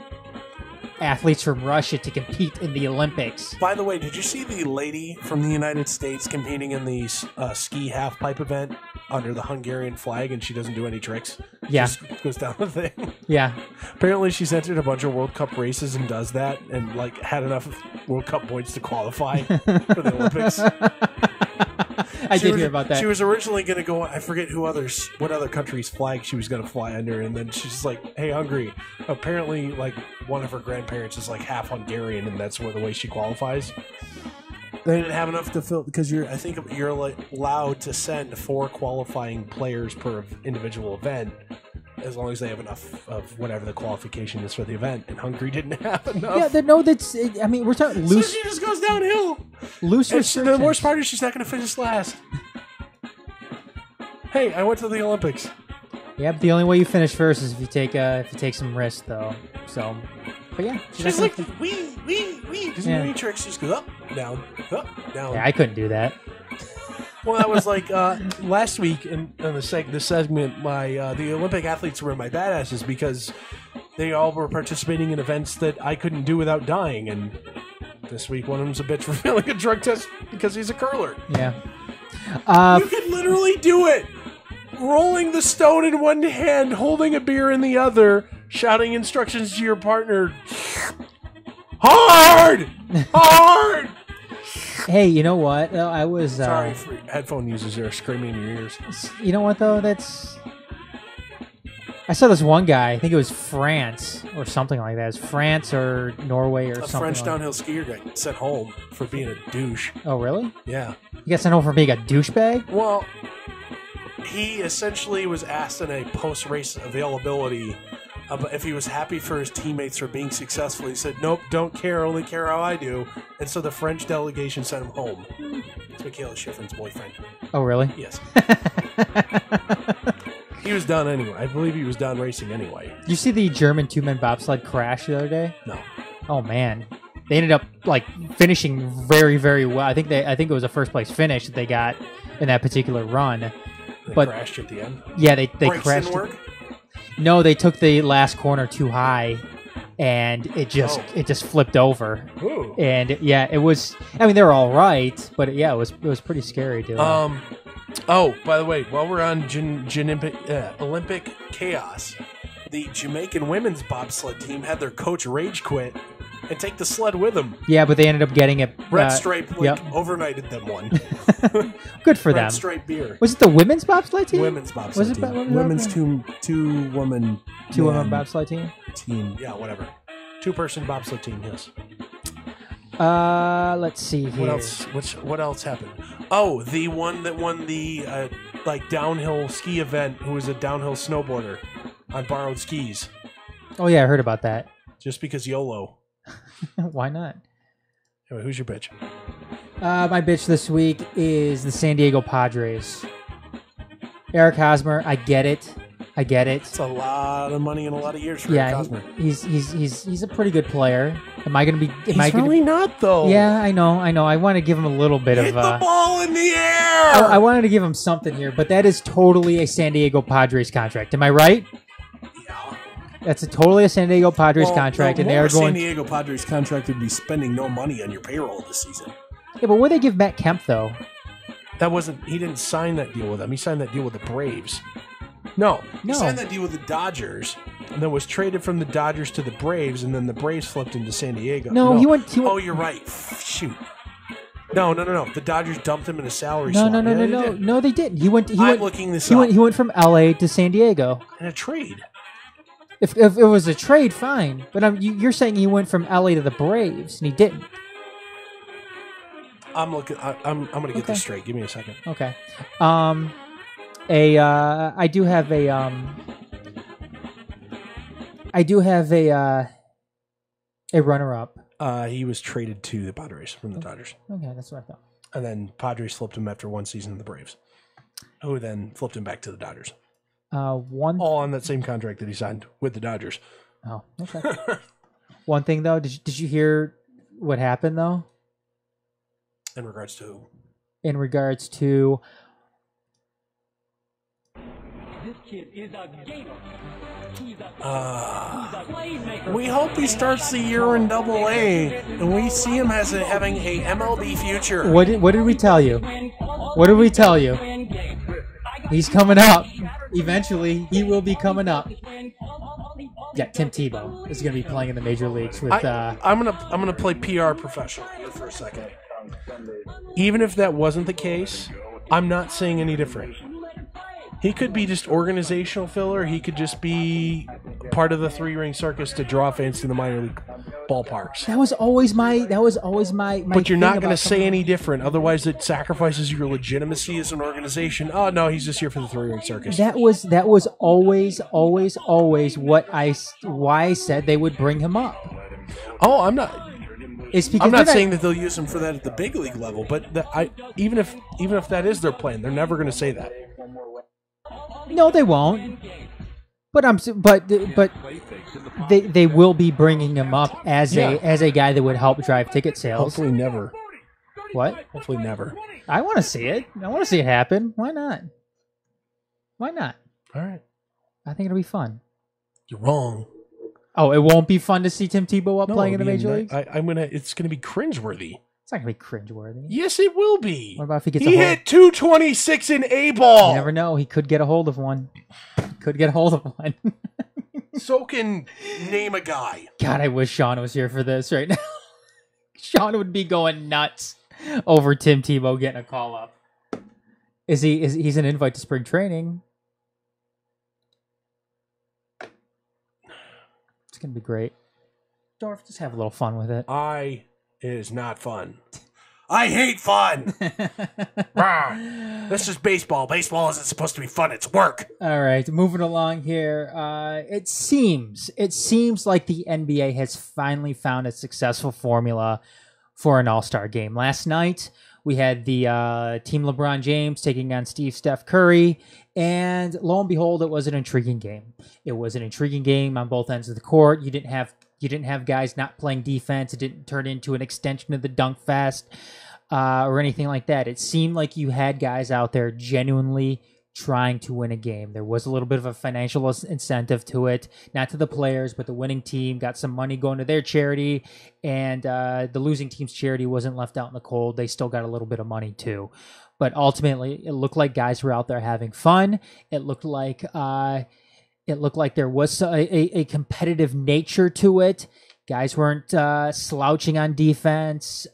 S1: athletes from Russia to compete in the Olympics.
S3: By the way, did you see the lady from the United States competing in the ski half-pipe event under the Hungarian flag, and she doesn't do any tricks?
S1: Yeah.
S3: She just goes down the thing.
S1: Yeah.
S3: Apparently she's entered a bunch of World Cup races and does that, and had enough World Cup points to qualify for the Olympics.
S1: I did hear about that.
S3: She was originally going to go, I forget what other country's flag she was going to fly under, and then she's like, hey, Hungary. Apparently, one of her grandparents is half Hungarian, and that's the way she qualifies. They didn't have enough to fill, because I think you're allowed to send 4 qualifying players per individual event, as long as they have enough of whatever the qualification is for the event, and Hungary didn't have enough.
S1: Yeah, we're talking loose.
S3: So she just goes downhill.
S1: Loose restrictions.
S3: The worst part is she's not going to finish last. Hey, I went to the Olympics.
S1: Yeah, but the only way you finish first is if you take some risk, though. So, but yeah,
S3: she's like wee. Because you tricks, she just goes up, down.
S1: Yeah, I couldn't do that.
S3: Well, that was last week in this segment. The Olympic athletes were my badasses because they all were participating in events that I couldn't do without dying. And this week, one of them's a bitch for failing a drug test because he's a curler.
S1: Yeah,
S3: you can literally do it. Rolling the stone in one hand, holding a beer in the other, shouting instructions to your partner. Hard!
S1: Hey, you know what? I was
S3: sorry for headphone users that are screaming in your ears.
S1: You know what though? I saw this one guy. I think it was France or something like that. It's France or Norway or something. A
S3: French downhill skier got sent home for being a douche.
S1: Oh, really?
S3: Yeah.
S1: You got sent home for being a douchebag?
S3: Well, he essentially was asked in a post-race availability if he was happy for his teammates for being successful. He said, nope, don't care, only care how I do. And so the French delegation sent him home. It's Michaela Schifrin's boyfriend.
S1: Oh, really?
S3: Yes. He was done anyway. I believe he was done racing anyway.
S1: Did you see the German two-man bobsled crash the other day?
S3: No.
S1: Oh, man. They ended up finishing very, very well. I think it was a first-place finish that they got in that particular run.
S3: They crashed at the end?
S1: Yeah, they
S3: Brakes
S1: crashed.
S3: Didn't work?
S1: No, they took the last corner too high, and it just flipped over.
S3: Ooh.
S1: And yeah, it was. I mean, they were all right, but yeah, it was pretty scary too.
S3: Oh, by the way, while we're on Olympic chaos, the Jamaican women's bobsled team had their coach rage quit and take the sled with them.
S1: Yeah, but they ended up getting it.
S3: Red Stripe overnighted them one.
S1: Good for them.
S3: Red Stripe beer.
S1: Was it the women's bobsled team?
S3: Women's bobsled
S1: was it
S3: team. Women's two-woman
S1: bobsled team?
S3: Team. Yeah, whatever. 2-person bobsled team, yes.
S1: Let's see here.
S3: What else happened? Oh, the one that won the downhill ski event, who was a downhill snowboarder on borrowed skis.
S1: Oh yeah, I heard about that.
S3: Just because YOLO.
S1: Why not?
S3: Anyway, who's your bitch?
S1: My bitch this week is the San Diego Padres. Eric Hosmer, I get it. I get it.
S3: It's a lot of money in a lot of years for
S1: Yeah,
S3: Eric Hosmer.
S1: he's a pretty good player. Am I going to be?
S3: He's really not, though.
S1: Yeah, I know. I want to give him a little bit
S3: Hit
S1: of.
S3: the ball in the air.
S1: I wanted to give him something here, but that is totally a San Diego Padres contract. Am I right?
S3: Yeah.
S1: That's totally a San Diego Padres contract, and they are going.
S3: San Diego Padres contract would be spending no money on your payroll this season.
S1: Yeah, but where'd they give Matt Kemp though?
S2: That wasn't. He didn't sign that deal with them. He signed that deal with the Braves. No.
S3: He signed that deal with the Dodgers, and then was traded from the Dodgers to the Braves, and then the Braves flipped into San Diego.
S1: No, he went.
S3: Oh, you're right. Shoot. No. The Dodgers dumped him in a salary
S1: No,
S3: slot.
S1: no, they didn't. He went.
S3: I'm looking this up.
S1: He went from LA to San Diego.
S3: In a trade.
S1: If it was a trade, fine. But you're saying he went from LA to the Braves, and he didn't.
S3: I'm looking. I'm going to get this straight. Give me a second.
S1: Okay. I do have a runner-up.
S2: He was traded to the Padres from the Dodgers.
S1: Okay, that's what I thought.
S2: And then Padres flipped him after one season in the Braves, who then flipped him back to the Dodgers. All on that same contract that he signed with the Dodgers.
S1: Oh, okay. One thing though, did you hear what happened though?
S3: In regards to who?
S1: In regards to
S4: this kid is a gamer. He's a playmaker.
S3: We hope he starts the year in Double-A, and we see him as having a MLB future.
S1: What did we tell you? What did we tell you? He's coming up. Eventually, he will be coming up. Yeah, Tim Tebow is going to be playing in the major leagues with.
S2: I'm gonna play PR professional here for a second. Even if that wasn't the case, I'm not saying any different. He could be just organizational filler. He could just be part of the three-ring circus to draw fans to the minor league ballparks.
S1: That was always my.
S2: But you're not going to say any different. Otherwise, it sacrifices your legitimacy as an organization. Oh no, he's just here for the three-ring circus.
S1: That was always why I said they would bring him up.
S2: Oh, I'm not.
S1: It's because
S3: I'm not saying that they'll use him for that at the big league level, but even if that is their plan, they're never going to say that.
S1: No, they won't. But they will be bringing him up as a guy that would help drive ticket sales.
S2: Hopefully never.
S1: What?
S2: Hopefully never.
S1: I want to see it. I want to see it happen. Why not? Why not?
S2: All right.
S1: I think it'll be fun.
S2: You're wrong.
S1: Oh, it won't be fun to see Tim Tebow playing in the major leagues?
S2: It's gonna be cringeworthy.
S1: It's not going to be cringeworthy.
S2: Yes, it will be.
S1: What about if he gets
S2: He hit 226 in A ball.
S1: You never know. He could get a hold of one.
S3: So can name a guy.
S1: God, I wish Sean was here for this right now. Sean would be going nuts over Tim Tebow getting a call up. He's an invite to spring training. It's going to be great. Dorf, just have a little fun with it.
S2: It is not fun.
S3: I hate fun. This is baseball. Baseball isn't supposed to be fun. It's work.
S1: All right, moving along here. It seems like the NBA has finally found a successful formula for an All-Star game. Last night, we had the Team LeBron James taking on Steph Curry, and lo and behold, it was an intriguing game. It was an intriguing game on both ends of the court. You didn't have guys not playing defense. It didn't turn into an extension of the dunk fest or anything like that. It seemed like you had guys out there genuinely trying to win a game. There was a little bit of a financial incentive to it, not to the players, but the winning team got some money going to their charity, and the losing team's charity wasn't left out in the cold. They still got a little bit of money too. But ultimately, it looked like guys were out there having fun. It looked like there was a competitive nature to it. Guys weren't slouching on defense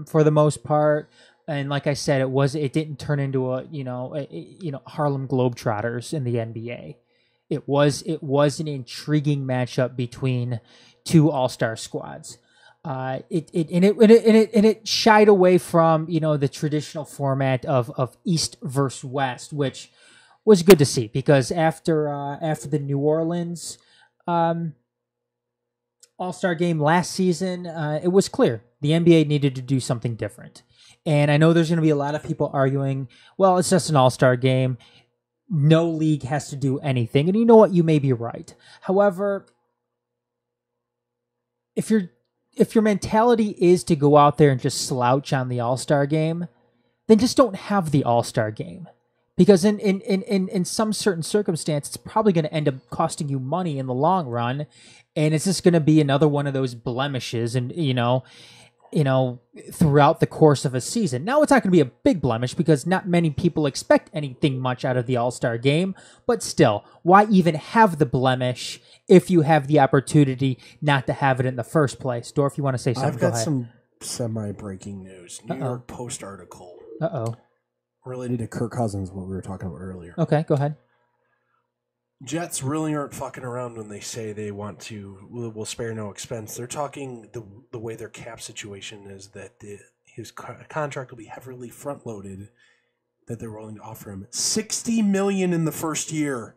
S1: for the most part, and like I said, it didn't turn into Harlem Globetrotters in the NBA. It was an intriguing matchup between two All-Star squads. It shied away from the traditional format of East versus West, which was good to see, because after the New Orleans All-Star game last season, it was clear the NBA needed to do something different. And I know there's going to be a lot of people arguing, well, it's just an All-Star game. no league has to do anything. And you know what? You may be right. However, if your mentality is to go out there and just slouch on the All-Star game, then just don't have the All-Star game. Because in some certain circumstance, it's probably going to end up costing you money in the long run. And it's just going to be another one of those blemishes and, throughout the course of a season. Now, it's not going to be a big blemish because not many people expect anything much out of the All-Star game. But still, why even have the blemish if you have the opportunity not to have it in the first place? Dorf, you want to say something?
S3: I've got some semi-breaking news. New York Post article. Related to Kirk Cousins, what we were talking about earlier.
S1: Okay, go ahead.
S3: Jets really aren't fucking around when they say they want to, will spare no expense. They're talking the way their cap situation is that his contract will be heavily front-loaded, that they're willing to offer him $60 million in the first year.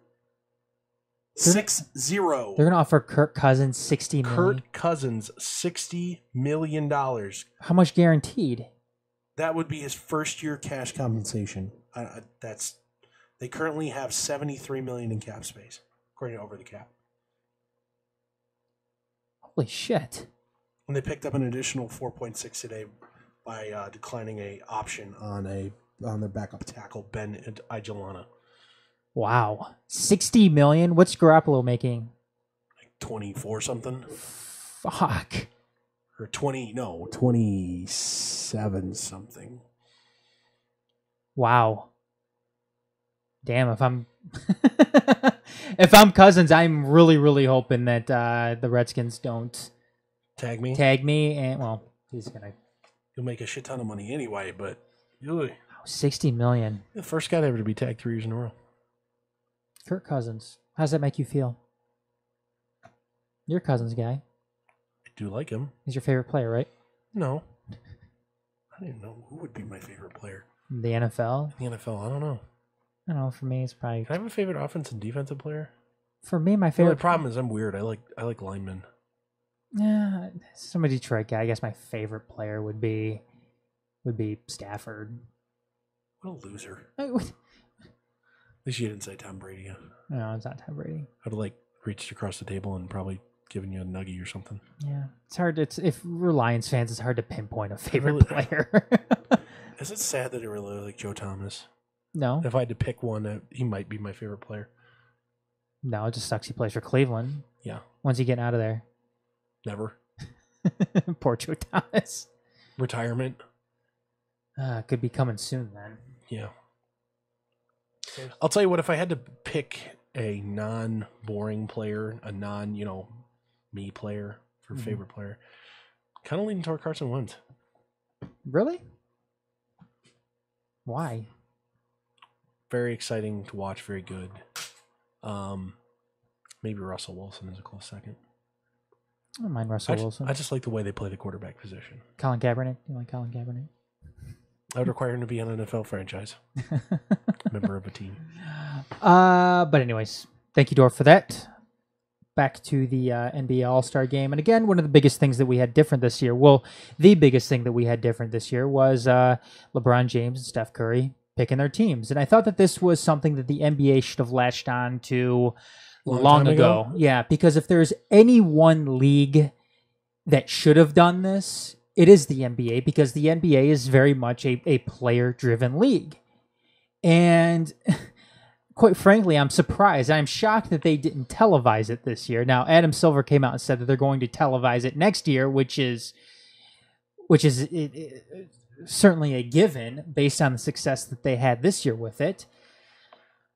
S3: 6-0.
S1: They're going to offer Kirk Cousins $60 million.
S3: Kirk Cousins, $60 million.
S1: How much guaranteed?
S3: That would be his first-year cash compensation. They currently have $73 million in cap space, according to Over the Cap.
S1: Holy shit!
S3: And they picked up an additional 4.6 today by declining a option on their backup tackle Ben Igelana.
S1: Wow, $60 million. What's Garoppolo making?
S3: Like 24 something.
S1: Fuck.
S3: Or 27 something.
S1: Wow. Damn, if I'm if I'm Cousins, I'm really, really hoping that the Redskins don't
S3: tag me.
S1: And well,
S3: He'll make a shit ton of money anyway, but
S1: $60 million.
S2: The first guy ever to be tagged 3 years in a row.
S1: Kirk Cousins. How does that make you feel? You're a Cousins guy.
S3: I do like him.
S1: He's your favorite player, right?
S3: No. I didn't know who would be my favorite player.
S1: The NFL?
S3: The NFL, I don't know.
S1: I don't know. For me, it's probably.
S2: Can I have a favorite offensive and defensive player?
S1: For me, my
S2: The
S1: favorite.
S2: only problem is I'm weird. I like linemen.
S1: Yeah, some Detroit guy. I guess my favorite player would be Stafford.
S3: What a loser.
S1: I,
S3: At least you didn't say Tom Brady.
S1: no, it's not Tom Brady.
S2: I'd have reached across the table and probably given you a nuggie or something.
S1: Yeah, it's hard. If we're Lions fans, it's hard to pinpoint a favorite player.
S3: Is it sad that I really like Joe Thomas?
S1: No,
S2: If I had to pick one, he might be my favorite player.
S1: no, it just sucks. He plays for Cleveland.
S2: Yeah.
S1: When's he getting out of there?
S2: Never.
S1: Poor Joe Thomas.
S2: Retirement.
S1: Could be coming soon then.
S2: Yeah. I'll tell you what, if I had to pick a non-boring player, a me player for favorite player, kind of leaning toward Carson Wentz.
S1: Really? Why?
S2: Very exciting to watch, very good. Maybe Russell Wilson is a close second.
S1: I don't mind Russell Wilson.
S2: I just like the way they play the quarterback position.
S1: Colin Kaepernick. You like Colin Kaepernick?
S2: I would require him to be on an NFL franchise. Member of a team.
S1: But anyways, thank you, Dorf, for that. Back to the NBA All-Star Game. And again, one of the biggest things that we had different this year, well, the biggest thing that we had different this year was LeBron James and Steph Curry picking their teams. And I thought that this was something that the NBA should have latched on to long ago. Yeah, because if there's any one league that should have done this, it is the NBA, because the NBA is very much a player-driven league. And quite frankly, I'm surprised. I'm shocked that they didn't televise it this year. Now, Adam Silver came out and said that they're going to televise it next year, which is certainly a given based on the success that they had this year with it.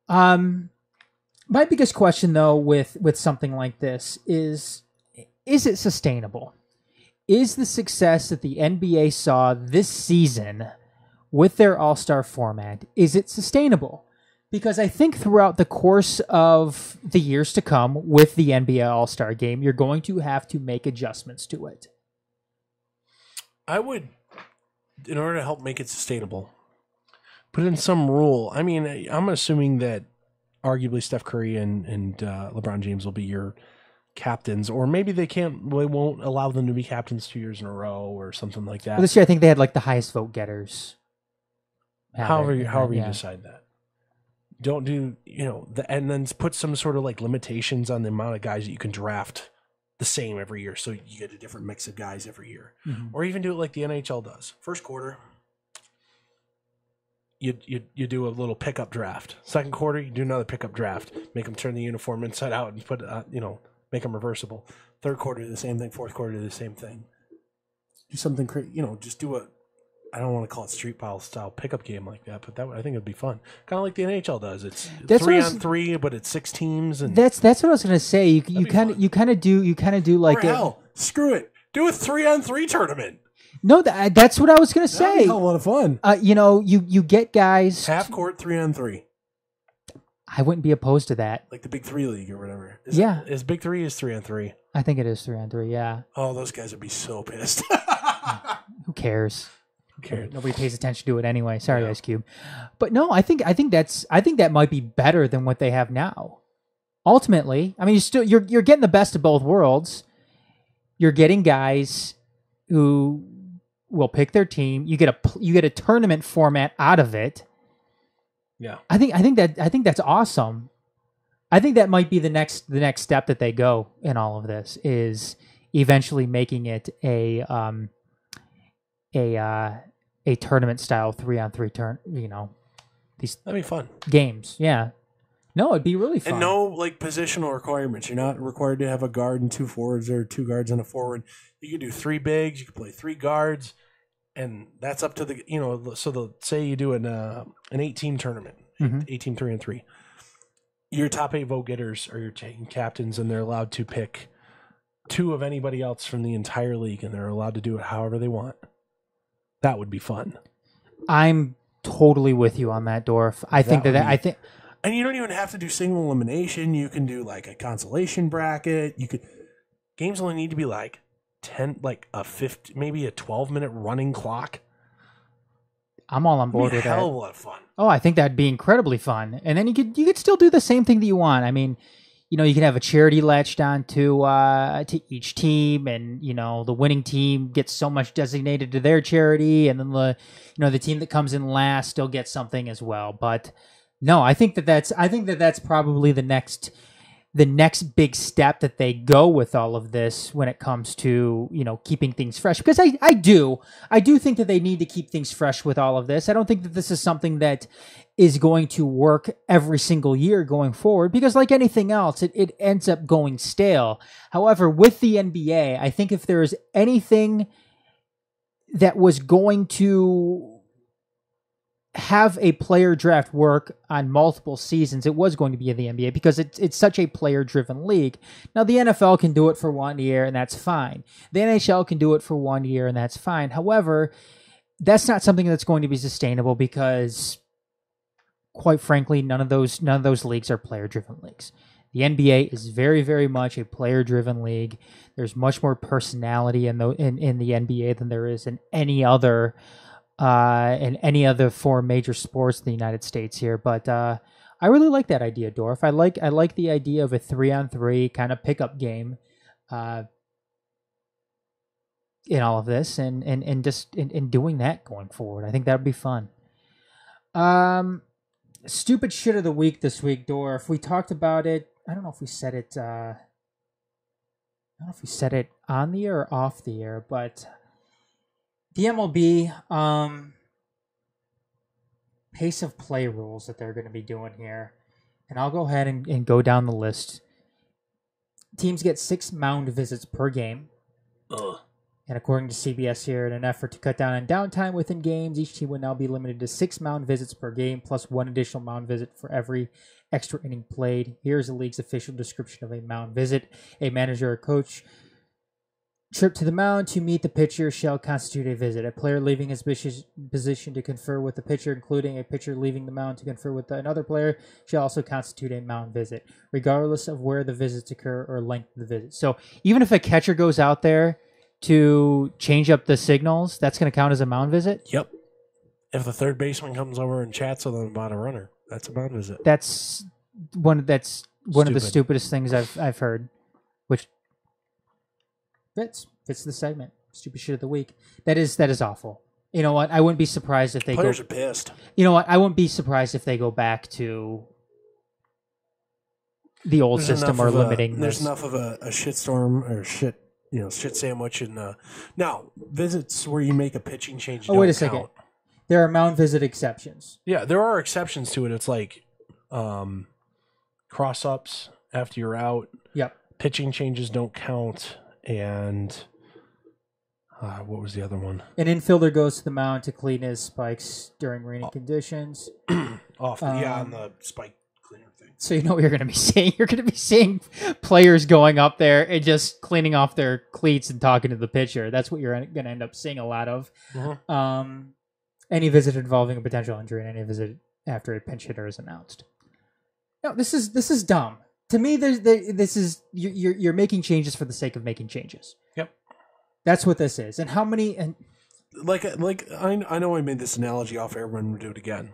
S1: My biggest question, though, with something like this is it sustainable? Is the success that the NBA saw this season with their All-Star format, is it sustainable? Because I think throughout the course of the years to come with the NBA All-Star Game, you're going to have to make adjustments to it.
S2: I would, in order to help make it sustainable, put in some rule. I mean, I'm assuming that arguably Steph Curry and LeBron James will be your captains, or maybe they won't allow them to be captains 2 years in a row or something like that.
S1: Well, this year, I think they had like the highest vote getters.
S2: However you decide that. Don't do, and then put some sort of like limitations on the amount of guys that you can draft the same every year. So
S3: You get a different mix of guys every year.
S1: Mhm.
S2: or even do it like the NHL does. First quarter, you do a little pickup draft. Second quarter, you do another pickup draft. Make them turn the uniform inside out and put, make them reversible.
S3: Third quarter, do the same thing. Fourth quarter, do the same thing. Do something crazy. Just do I don't want to call it street pile style pickup game like that, but I think it'd be fun. Kind of like the NHL does. It's
S1: That's what I was-
S3: 3-on-3, but it's 6 teams. And
S1: That's what I was gonna say. You
S3: be
S1: kind
S3: fun.
S1: of do like
S3: or hell, screw it. Do a 3-on-3 tournament.
S1: no. That's what I was gonna
S3: That'd be
S1: say.
S3: a hell of a lot of fun.
S1: You get guys.
S3: Half court 3-on-3,
S1: I wouldn't be opposed to that.
S3: like the Big 3 league or whatever.
S1: Yeah,
S2: Is Big 3 is 3-on-3.
S1: I think it is 3-on-3. Yeah,
S3: Oh, those guys would be so pissed.
S1: who cares?
S2: Who cares?
S1: Nobody pays attention to it anyway. Sorry, Ice Cube. But no, I think that might be better than what they have now. Ultimately, I mean, you're getting the best of both worlds. You're getting guys who will pick their team. You get a tournament format out of it.
S2: Yeah.
S1: I think that's awesome. I think that might be the next step that they go in all of this is eventually making it a tournament style 3-on-3 turn. These
S2: That'd be fun.
S1: games. Yeah. No, it'd be really fun.
S3: And no like positional requirements. You're not required to have a guard and 2 forwards or 2 guards and a forward. You can do 3 bigs. You can play 3 guards, and that's up to the So say you do an 8-team tournament,
S1: Mhm.
S3: 8-team 3-on-3. Your top 8 vote getters are your team captains, and they're allowed to pick 2 of anybody else from the entire league, and they're allowed to do it however they want. That would be fun.
S1: I'm totally with you on that, Dorf. I think
S3: would
S1: I
S3: be-
S1: think
S3: And you don't even have to do single elimination. You can do like a consolation bracket. Games only need to be like 10, like a 50, maybe a 12-minute running clock.
S1: I'm all on board
S3: It'd
S1: with
S3: be a
S1: that.
S3: hell of a lot of fun.
S1: Oh, I think that'd be incredibly fun. And then you could still do the same thing that you want. I mean, you can have a charity latched on to each team, and the winning team gets so much designated to their charity, and then the team that comes in last still gets something as well. But no, I think that's probably the next big step that they go with all of this when it comes to keeping things fresh, because I do think that they need to keep things fresh with all of this. I don't think that this is something that is going to work every single year going forward, because like anything else, it ends up going stale. However, with the NBA, I think if there is anything that was going to have a player draft work on multiple seasons, it was going to be in the NBA, because it's such a player driven league. Now the NFL can do it for 1 year and that's fine. The NHL can do it for 1 year and that's fine. However, that's not something that's going to be sustainable, because quite frankly, none of those leagues are player driven leagues. The NBA is very, very much a player driven league. There's much more personality in the NBA than there is in any other 4 major sports in the United States here. But I really like that idea, Dorf. I like the idea of a 3-on-3 kind of pickup game in all of this, and just in doing that going forward. I think that would be fun. Stupid shit of the week this week, Dorf. We talked about it. I don't know if we said it. I don't know if we said it on the air or off the air, but the MLB pace of play rules that they're going to be doing here, and I'll go ahead and go down the list. Teams get 6 mound visits per game.
S2: Ugh.
S1: And according to CBS here, in an effort to cut down on downtime within games, each team would now be limited to 6 mound visits per game, plus 1 additional mound visit for every extra inning played. Here's the league's official description of a mound visit. A manager or coach trip to the mound to meet the pitcher shall constitute a visit. A player leaving his position to confer with the pitcher, including a pitcher leaving the mound to confer with another player, shall also constitute a mound visit, regardless of where the visits occur or length of the visit. So even if a catcher goes out there to change up the signals, that's going to count as a mound visit?
S3: Yep. If the third baseman comes over and chats with them about a runner, that's a mound visit.
S1: That's one of the stupidest things I've heard, which fits the segment. Stupid shit of the week. That is awful. You know what? I wouldn't be surprised if they
S3: Players are pissed.
S1: You know what? I wouldn't be surprised if they go back to the old system or limiting.
S3: There's enough of a shitstorm or shit sandwich. And now visits where you make a pitching change.
S1: Wait a second.
S3: Count.
S1: There are mound visit exceptions.
S2: Yeah, there are exceptions to it. It's like cross ups after you're out.
S1: Yep.
S2: Pitching changes don't count, and what was the other one?
S1: An infielder goes to the mound to clean his spikes during rainy conditions.
S3: On the spike cleaner thing.
S1: So you know what you're going to be seeing? You're going to be seeing players going up there and just cleaning off their cleats and talking to the pitcher. That's what you're going to end up seeing a lot of.
S2: Mm-hmm.
S1: Any visit involving a potential injury and any visit after a pinch hitter is announced. No, this is dumb. To me, this is you're making changes for the sake of making changes.
S2: Yep,
S1: that's what this is. And how many? And
S3: I know I made this analogy off air, but I'm gonna do it again.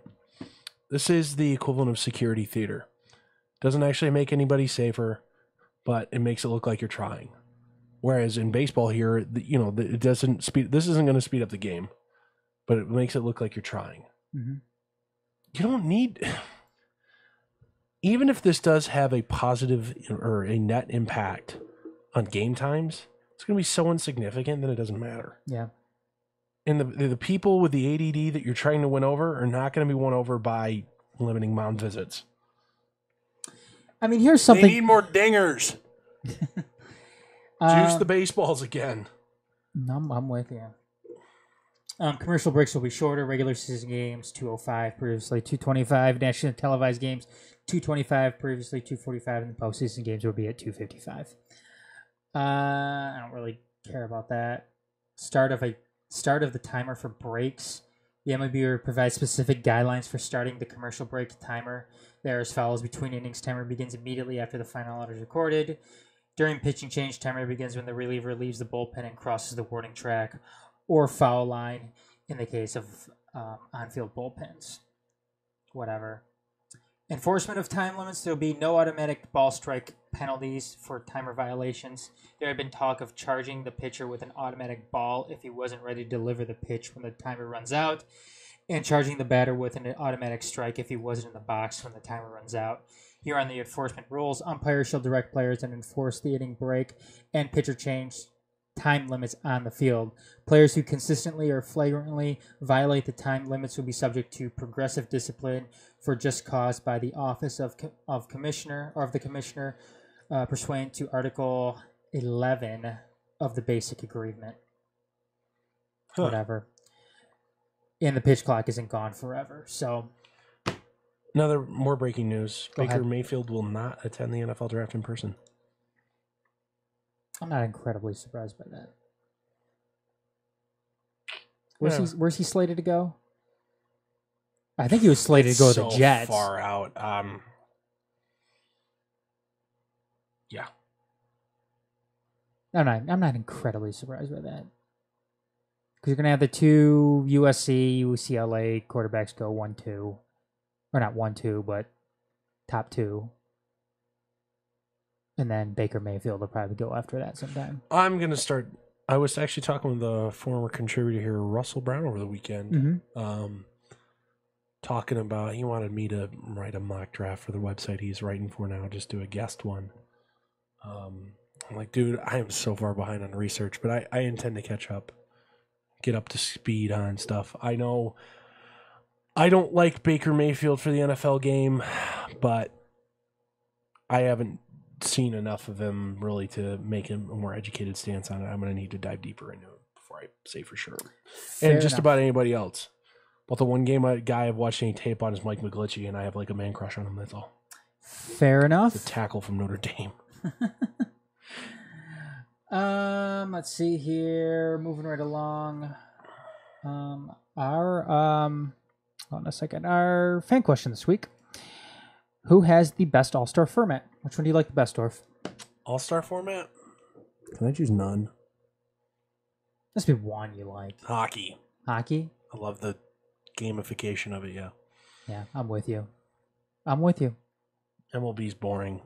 S2: This is the equivalent of security theater. Doesn't actually make anybody safer, but it makes it look like you're trying. Whereas in baseball here, it doesn't speed. This isn't going to speed up the game, but it makes it look like you're trying.
S1: Mm-hmm.
S2: You don't need. Even if this does have a positive or a net impact on game times, it's going to be so insignificant that it doesn't matter.
S1: Yeah.
S2: And the people with the ADD that you're trying to win over are not going to be won over by limiting mound visits.
S1: I mean, here's something.
S3: They need more dingers. Juice the baseballs again.
S1: I'm with you. Commercial breaks will be shorter. Regular season games, 2:05, previously 2:25. National televised games, 2:25, previously 2:45. And the postseason games will be at 2:55. I don't really care about that. Start of the timer for breaks. The MLB provides specific guidelines for starting the commercial break timer. There as follows: between innings, timer begins immediately after the final out is recorded. During pitching change, timer begins when the reliever leaves the bullpen and crosses the warning track or foul line in the case of on-field bullpens. Whatever. Enforcement of time limits. There will be no automatic ball strike penalties for timer violations. There had been talk of charging the pitcher with an automatic ball if he wasn't ready to deliver the pitch when the timer runs out, and charging the batter with an automatic strike if he wasn't in the box when the timer runs out. Here on the enforcement rules, umpires shall direct players and enforce the inning break and pitcher change time limits on the field. Players who consistently or flagrantly violate the time limits will be subject to progressive discipline for just cause by the office of commissioner or of the commissioner, pursuant to Article 11 of the Basic Agreement. Whatever. And the pitch clock isn't gone forever. So,
S2: more breaking news: Baker Mayfield will not attend the NFL draft in person.
S1: I'm not incredibly surprised by that. Where's he slated to go? I think he was slated to go to the Jets.
S2: Far out. Yeah.
S1: I'm not incredibly surprised by that. Because you're going to have the two USC, UCLA quarterbacks go 1-2. Or not 1-2, but top two. And then Baker Mayfield will probably go after that sometime.
S2: I'm going to start. I was actually talking with a former contributor here, Russell Brown, over the weekend.
S1: Mm-hmm.
S2: Talking about, he wanted me to write a mock draft for the website he's writing for now, just do a guest one. I'm like, dude, I am so far behind on research, but I intend to catch up, get up to speed on stuff. I know I don't like Baker Mayfield for the NFL game, but I haven't seen enough of him really to make him a more educated stance on it. I'm going to need to dive deeper into it before I say for sure.
S1: Fair
S2: just
S1: enough.
S2: about anybody else. But the one guy I've watched any tape on is Mike McGlinchey, and I have like a man crush on him. That's all.
S1: Fair enough.
S2: The tackle from Notre Dame.
S1: Let's see here. Moving right along. Hold on a second. Our fan question this week. Who has the best All-Star format? Which one do you like the best, Dorf?
S3: All-Star format? Can I choose none?
S1: Must be one you like.
S3: Hockey.
S1: Hockey?
S3: I love the gamification of it, yeah.
S1: Yeah, I'm with you.
S2: MLB's boring.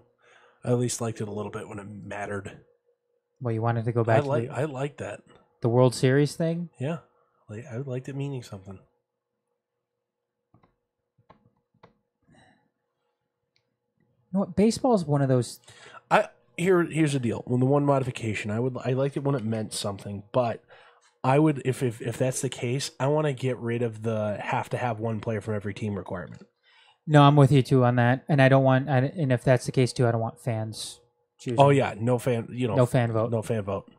S3: I at least liked it a little bit when it mattered.
S1: Well, you wanted to go back
S2: I like that.
S1: the World Series thing?
S2: Yeah. I liked it meaning something.
S1: You know what? Baseball is one of those.
S2: Here's the deal. When the one modification, I liked it when it meant something, but I would if that's the case, I want to get rid of the have to have one player from every team requirement.
S1: No, I'm with you too on that, and I don't want. And if that's the case too, I don't want fans choosing.
S2: Oh yeah, no fan.
S1: No fan vote.
S2: No fan vote.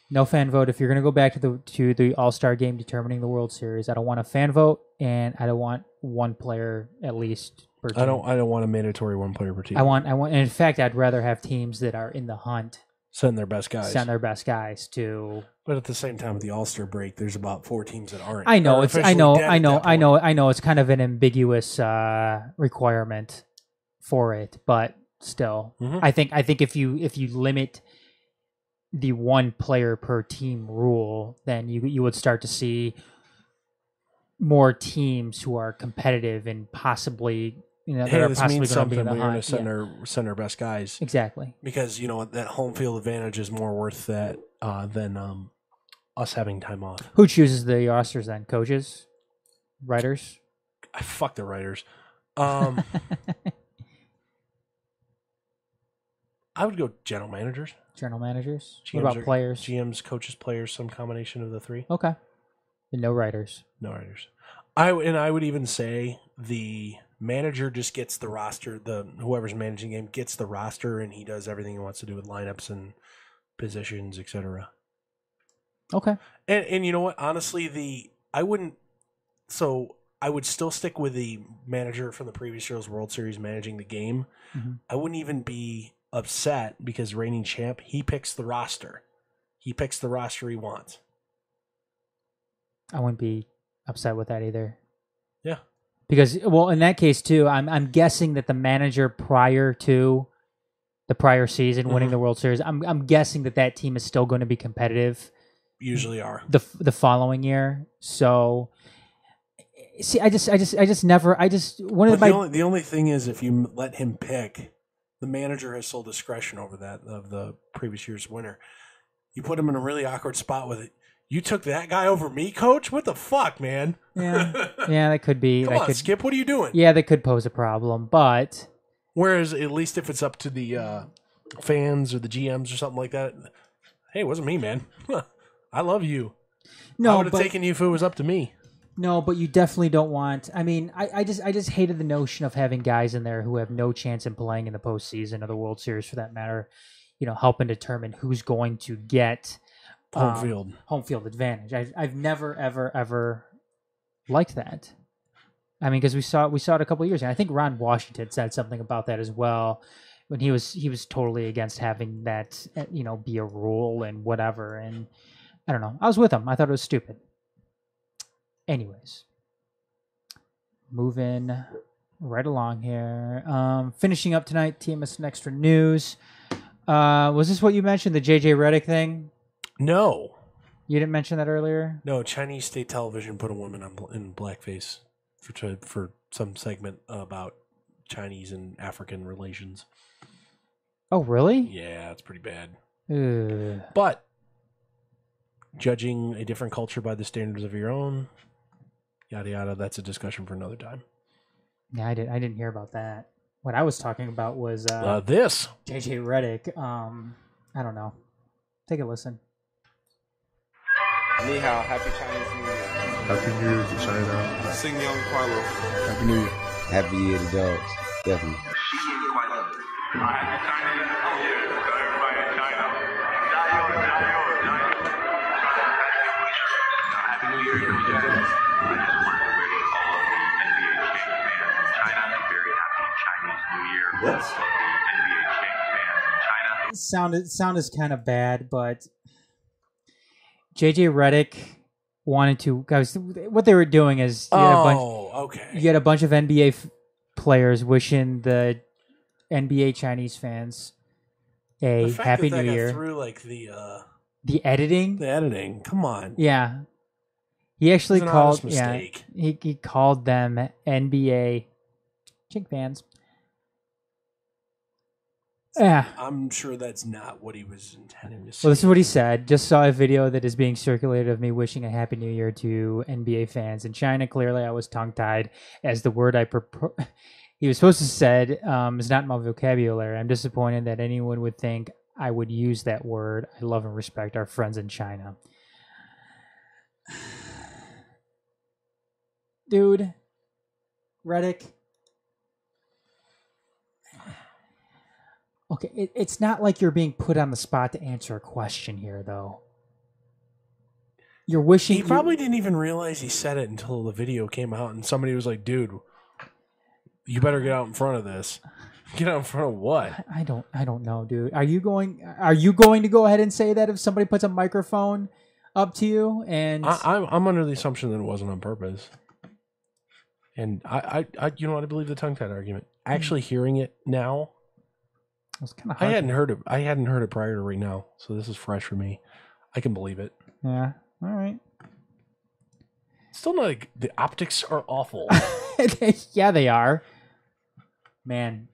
S1: No fan vote. If you're going to go back to the All-Star game determining the World Series, I don't want a fan vote, and I don't want one player at least per team.
S2: I don't want a mandatory one player per team.
S1: I want. And in fact, I'd rather have teams that are in the hunt
S2: send their best guys.
S1: Send their best guys to.
S3: But at the same time, with the All-Star break, there's about 4 teams that aren't.
S1: I know. I know. It's kind of an ambiguous requirement for it, but still, I think if you limit the one player per team rule, then you would start to see more teams who are competitive and possibly that are
S2: this
S1: possibly
S2: means
S1: going to be in
S2: something.
S1: the
S2: We're going
S1: hunt.
S2: to send our best guys
S1: Exactly,
S2: because that home field advantage is more worth that than us having time off.
S1: Who chooses the rosters then? Coaches, writers?
S2: Fuck the writers. I would go general managers.
S1: General managers.
S2: GMs
S1: What about players?
S2: GMs, coaches, players, some combination of the 3.
S1: Okay. And no writers.
S2: No writers. I would even say the manager just gets the roster. Whoever's managing the game gets the roster, and he does everything he wants to do with lineups and positions, etc.
S1: Okay.
S2: And you know what? Honestly, I would still stick with the manager from the previous year's World Series managing the game.
S1: Mm-hmm.
S2: I wouldn't even be upset because reigning champ, he picks the roster. He picks the roster he wants.
S1: I wouldn't be upset with that either.
S2: Yeah.
S1: Because, well, in that case too, I'm guessing that the manager prior to the prior season winning the World Series, I'm guessing that team is still going to be competitive.
S2: Usually are
S1: the following year. So, see, the
S3: only thing is if you let him pick, the manager has sole discretion over that of the previous year's winner. You put him in a really awkward spot with it. You took that guy over me, coach? What the fuck, man?
S1: Yeah, that could be.
S3: Come on, Skip. What are you doing?
S1: Yeah, that could pose a problem, but
S2: whereas at least if it's up to the fans or the GMs or something like that, hey, it wasn't me, man. I love you.
S1: No,
S2: I would have taken you if it was up to me.
S1: No, but you definitely don't want. I mean, I just hated the notion of having guys in there who have no chance in playing in the postseason or the World Series, for that matter. Helping determine who's going to get home field advantage. I've never ever liked that. I mean, because we saw it a couple of years ago. I think Ron Washington said something about that as well when he was totally against having that be a rule and whatever. And I don't know. I was with him. I thought it was stupid. Anyways, moving right along here. Finishing up tonight, TMS and Extra News. Was this what you mentioned, the JJ Redick thing?
S2: No.
S1: You didn't mention that earlier?
S2: No, Chinese state television put a woman in blackface for some segment about Chinese and African relations.
S1: Oh, really?
S2: Yeah, it's pretty bad.
S1: Ugh.
S2: But judging a different culture by the standards of your own, yada yada, that's a discussion for another time.
S1: Yeah, I didn't hear about that. What I was talking about was
S2: this
S1: JJ Redick. I don't know. Take a listen.
S5: Ni hao, happy Chinese New Year.
S6: Happy New Year to China.
S5: Sing Young Carlos.
S6: Happy New Year.
S7: Happy Year to dogs. Definitely.
S8: Happy New Year to all of the NBA China. Very happy Chinese New Year for all of the NBA fans in China.
S1: Sound is kind of bad, but JJ Redick wanted to. Guys, what they were doing is you had a bunch of NBA players wishing the NBA Chinese fans a Happy New Year.
S2: Through like
S1: the editing.
S2: The editing. Come on.
S1: Yeah. He actually called.
S2: Yeah,
S1: he called them NBA Chink fans. Yeah.
S3: I'm sure that's not what he was intending to say.
S1: Well, this is what he said. Just saw a video that is being circulated of me wishing a Happy New Year to NBA fans in China. Clearly, I was tongue-tied as the word he was supposed to have said is not in my vocabulary. I'm disappointed that anyone would think I would use that word. I love and respect our friends in China. Dude, Reddick. Okay, it's not like you're being put on the spot to answer a question here, though. You're wishing...
S3: He probably didn't even realize he said it until the video came out, and somebody was like, dude, you better get out in front of this. Get out in front of what?
S1: I don't know, dude. Are you going to go ahead and say that if somebody puts a microphone up to you? And
S3: I'm under the assumption that it wasn't on purpose. And I you know what, I believe the tongue-tied argument. Actually hearing it now...
S1: It was kind of hard.
S3: I hadn't heard it prior to right now, so this is fresh for me. I can believe it.
S1: Yeah. All right.
S3: Still not like the optics are awful.
S1: Yeah, they are. Man.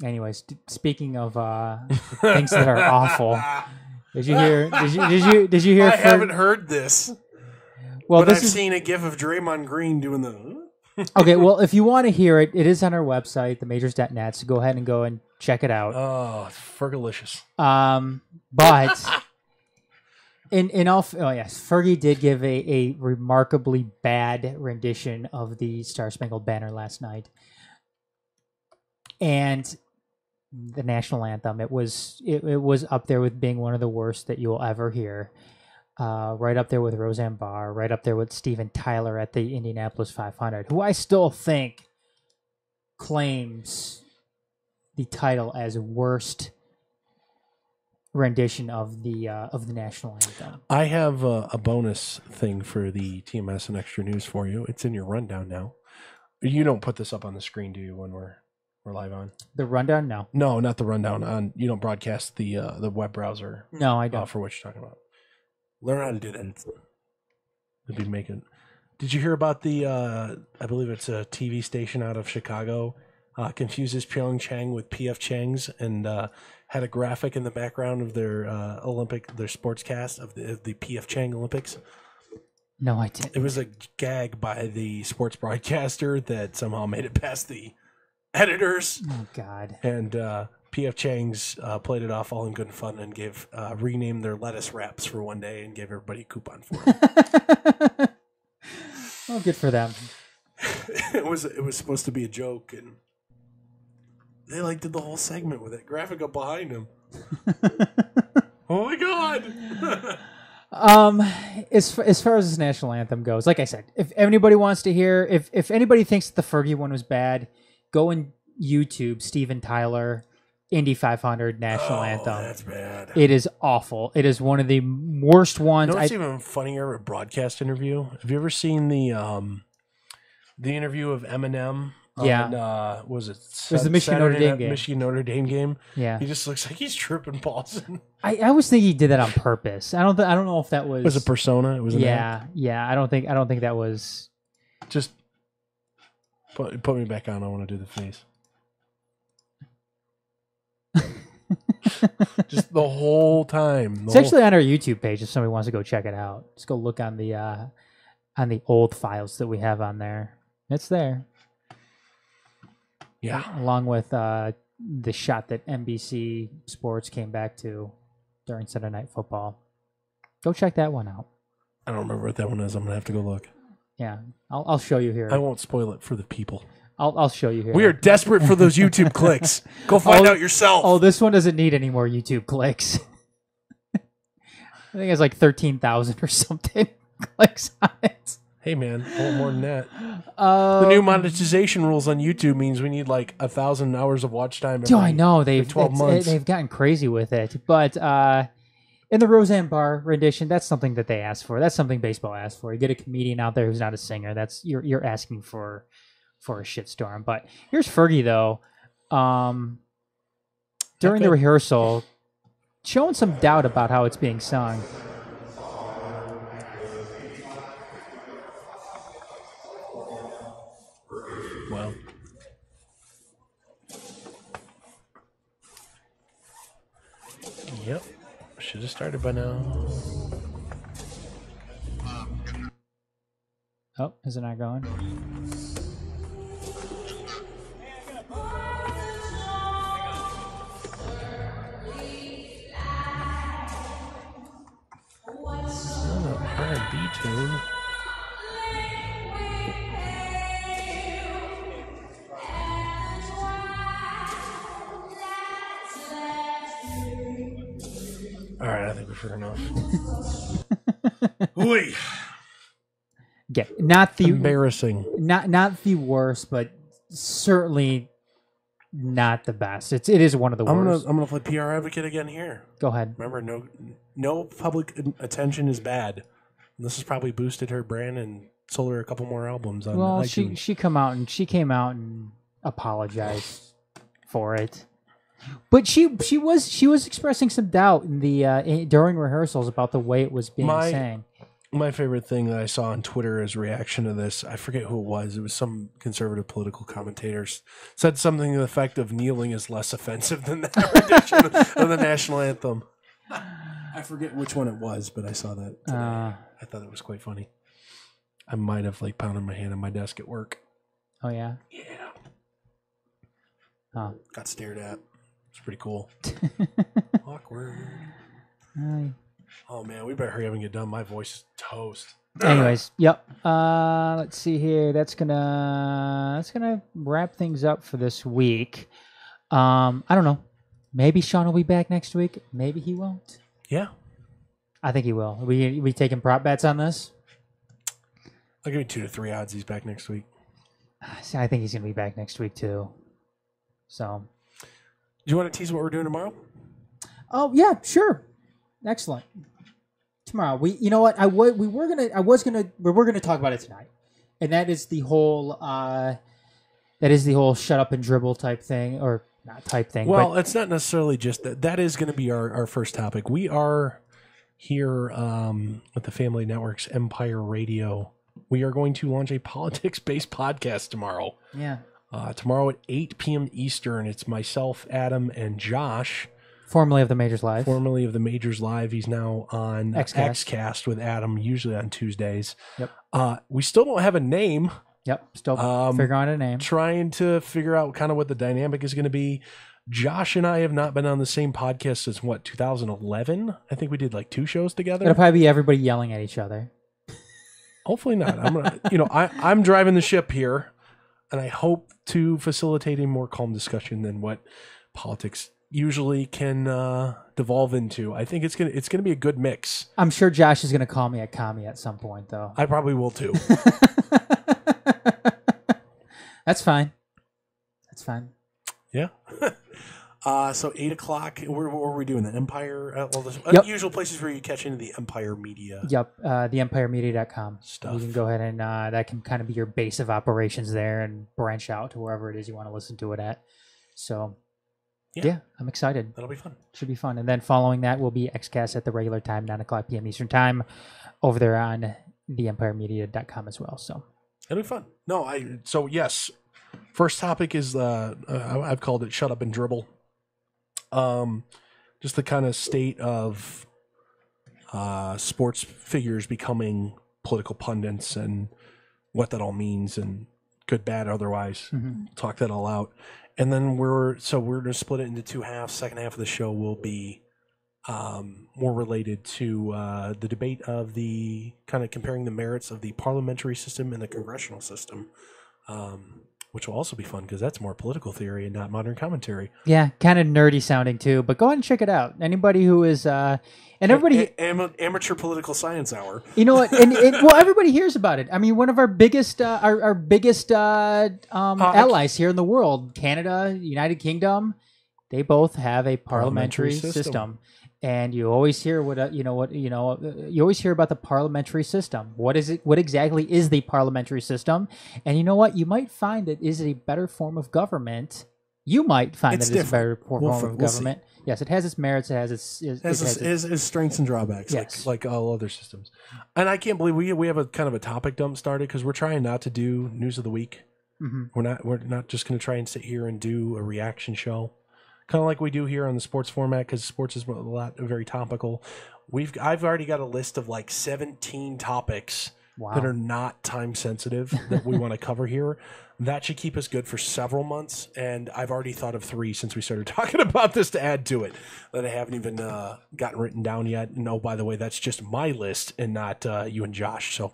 S1: Anyways, speaking of things that are awful, did you hear? Did you hear?
S3: I haven't heard this.
S1: Well,
S3: but I've seen a gif of Draymond Green doing the.
S1: Okay, well, if you want to hear it, it is on our website, themajors.net. So go ahead and check it out.
S3: Oh, Fergalicious.
S1: But yes, Fergie did give a remarkably bad rendition of the Star Spangled Banner last night, and the national anthem. It was up there with being one of the worst that you will ever hear. Right up there with Roseanne Barr, right up there with Steven Tyler at the Indianapolis 500, who I still think claims the title as worst rendition of the national anthem.
S3: I have a bonus thing for the TMS and Extra News for you. It's in your rundown now. You don't put this up on the screen, do you, when we're live on?
S1: The rundown? No,
S3: not the rundown. You don't broadcast the web browser.
S1: No, I don't.
S3: For what you're talking about. Learn how to do that. It'd be making. Did you hear about the? I believe it's a TV station out of Chicago. Confuses Pyeongchang with PF Chang's, and had a graphic in the background of their their sportscast of the PF Chang Olympics.
S1: No, I didn't.
S3: It was a gag by the sports broadcaster that somehow made it past the editors.
S1: Oh God!
S3: And PF Chang's played it off all in good fun and gave renamed their lettuce wraps for one day and gave everybody a coupon for it.
S1: Oh, good for them.
S3: It was supposed to be a joke, and they did the whole segment with that graphic up behind him. Oh my God!
S1: As far as this national anthem goes, like I said, if anybody wants to hear, if anybody thinks that the Fergie one was bad, go and YouTube Steven Tyler Indy 500 national anthem.
S3: That's bad.
S1: It is awful. It is one of the worst ones.
S3: You know what's even funnier? A broadcast interview. Have you ever seen the interview of Eminem?
S1: Yeah.
S3: Was it?
S1: It was the Michigan-Notre Dame game.
S3: Michigan-Notre Dame game.
S1: Yeah.
S3: He just looks like he's tripping balls.
S1: I always think he did that on purpose. I don't know if that was.
S3: It was a persona. It was.
S1: Yeah. I don't think that was.
S3: Just put me back on. I want to do the face. Just the whole time.
S1: It's actually on our YouTube page if somebody wants to go check it out. Just go look on the old files that we have on there. It's there.
S3: Yeah.
S1: Along with the shot that NBC Sports came back to during Sunday Night Football. Go check that one out.
S3: I don't remember what that one is. I'm gonna have to go look.
S1: Yeah, I'll show you here.
S3: I won't spoil it for the people.
S1: I'll show you here.
S3: We are desperate for those YouTube clicks. Go find out yourself.
S1: Oh, this one doesn't need any more YouTube clicks. I think it's like 13,000 or something clicks on it.
S3: Hey man, a little more than that. The new monetization rules on YouTube means we need 1,000 hours of watch time.
S1: I know they've
S3: 12 months.
S1: They've gotten crazy with it, but in the Roseanne Barr rendition, that's something that they asked for. That's something baseball asked for. You get a comedian out there who's not a singer. That's you're asking for a shitstorm. But here's Fergie though. During the rehearsal, showing some doubt about how it's being sung.
S3: Well,
S2: Yep. Should have started by now.
S1: Oh, is it not going?
S2: R&B tune. All right, I think we've heard enough.
S3: Oy.
S1: Yeah, not the
S2: Embarrassing.
S1: not the worst, but certainly not the best. It is one of the worst.
S3: I'm gonna play PR advocate again here.
S1: Go ahead.
S3: Remember, no public attention is bad. This has probably boosted her brand and sold her a couple more albums on
S1: Well,
S3: iTunes.
S1: she came out and apologized for it. But she was expressing some doubt in the during rehearsals about the way it was being sang.
S2: My favorite thing that I saw on Twitter as a reaction to this, I forget who it was. It was some conservative political commentators said something to the effect of kneeling is less offensive than that rendition of the national anthem.
S3: I forget which one it was, but I saw that today.
S2: I thought it was quite funny. I might have pounded my hand on my desk at work.
S1: Oh yeah.
S3: Yeah.
S1: Oh.
S3: Got stared at. It's pretty cool. Awkward. Oh man, we better hurry up and get done. My voice is toast.
S1: Anyways, yep. Let's see here. That's gonna wrap things up for this week. I don't know. Maybe Sean will be back next week. Maybe he won't.
S2: Yeah.
S1: I think he will. We taking prop bets on this?
S2: I'll give you 2 to 3 odds he's back next week.
S1: I think he's gonna be back next week too. So.
S3: Do you want to tease what we're doing tomorrow?
S1: Oh yeah, sure. Excellent. Tomorrow, we were gonna talk about it tonight, and that is the whole shut up and dribble type thing, or not type thing.
S2: Well,
S1: but
S2: it's not necessarily just that. That is going to be our first topic. We are here with the Family Network's Empire Radio. We are going to launch a politics-based podcast tomorrow.
S1: Yeah.
S2: Tomorrow at 8 p.m. Eastern. It's myself, Adam, and Josh.
S1: Formerly of the Majors Live.
S2: Formerly of the Majors Live. He's now on XCast with Adam, usually on Tuesdays.
S1: Yep.
S2: We still don't have a name.
S1: Yep. Still figuring out a name.
S2: Trying to figure out kind of what the dynamic is going to be. Josh and I have not been on the same podcast since 2011? I think we did 2 shows together.
S1: It'll probably be everybody yelling at each other.
S2: Hopefully not. I'm gonna, I'm driving the ship here, and I hope to facilitate a more calm discussion than what politics usually can devolve into. I think it's gonna be a good mix.
S1: I'm sure Josh is gonna call me a commie at some point, though.
S2: I probably will too.
S1: That's fine. That's fine.
S2: Yeah.
S3: So 8 o'clock. Where are we doing? The Empire? All the usual places where you catch into the Empire Media.
S1: Yep. TheEmpireMedia.com
S3: stuff.
S1: You can go ahead and that can kind of be your base of operations there, and branch out to wherever it is you want to listen to it at. So. Yeah, I'm excited.
S3: That'll be fun.
S1: Should be fun. And then following that will be XCast at the regular time, 9 o'clock p.m. Eastern time, over there on TheEmpireMedia.com as well. So
S2: it'll be fun. So yes, first topic is I've called it "Shut Up and Dribble." Just the kind of state of sports figures becoming political pundits and what that all means, and good, bad, otherwise. Talk that all out. And then we're going to split it into 2 halves. Second half of the show will be more related to the debate of the kind of comparing the merits of the parliamentary system and the congressional system, which will also be fun because that's more political theory and not modern commentary.
S1: Yeah, kind of nerdy sounding too, but go ahead and check it out. Anybody who is and everybody
S3: amateur political science hour.
S1: You know what? And well, everybody hears about it. I mean, one of our biggest allies here in the world, Canada, United Kingdom, they both have a parliamentary system. And you always hear you always hear about the parliamentary system. What is it? What exactly is the parliamentary system? And you know what? You might find that is a better form of government. You might find that it's a better form of government. See. Yes, it has its merits. It has its
S3: strengths and drawbacks.
S1: Yes.
S2: like all other systems. And I can't believe we have a kind of a topic dump started because we're trying not to do news of the week. We're not just going to try and sit here and do a reaction show. kind of like we do here on the sports format, because sports is very topical. I've already got a list of like 17 topics that are not time sensitive that we want to cover here. That should keep us good for several months, and I've already thought of 3 since we started talking about this to add to it that I haven't even gotten written down yet. And oh, by the way, that's just my list and not you and Josh. So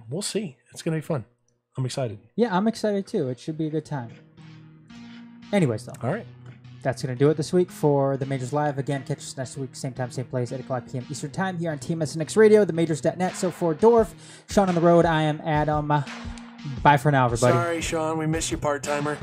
S2: we'll see. It's going to be fun. I'm excited.
S1: Yeah, I'm excited too. It should be a good time. Anyways, though.
S2: All right.
S1: That's going to do it this week for the Majors Live. Again, catch us next week, same time, same place, 8 o'clock p.m. Eastern Time here on TMSNX Radio, themajors.net. So for Dorf, Sean on the road, I am Adam. Bye for now, everybody.
S3: Sorry, Sean. We miss you, part-timer.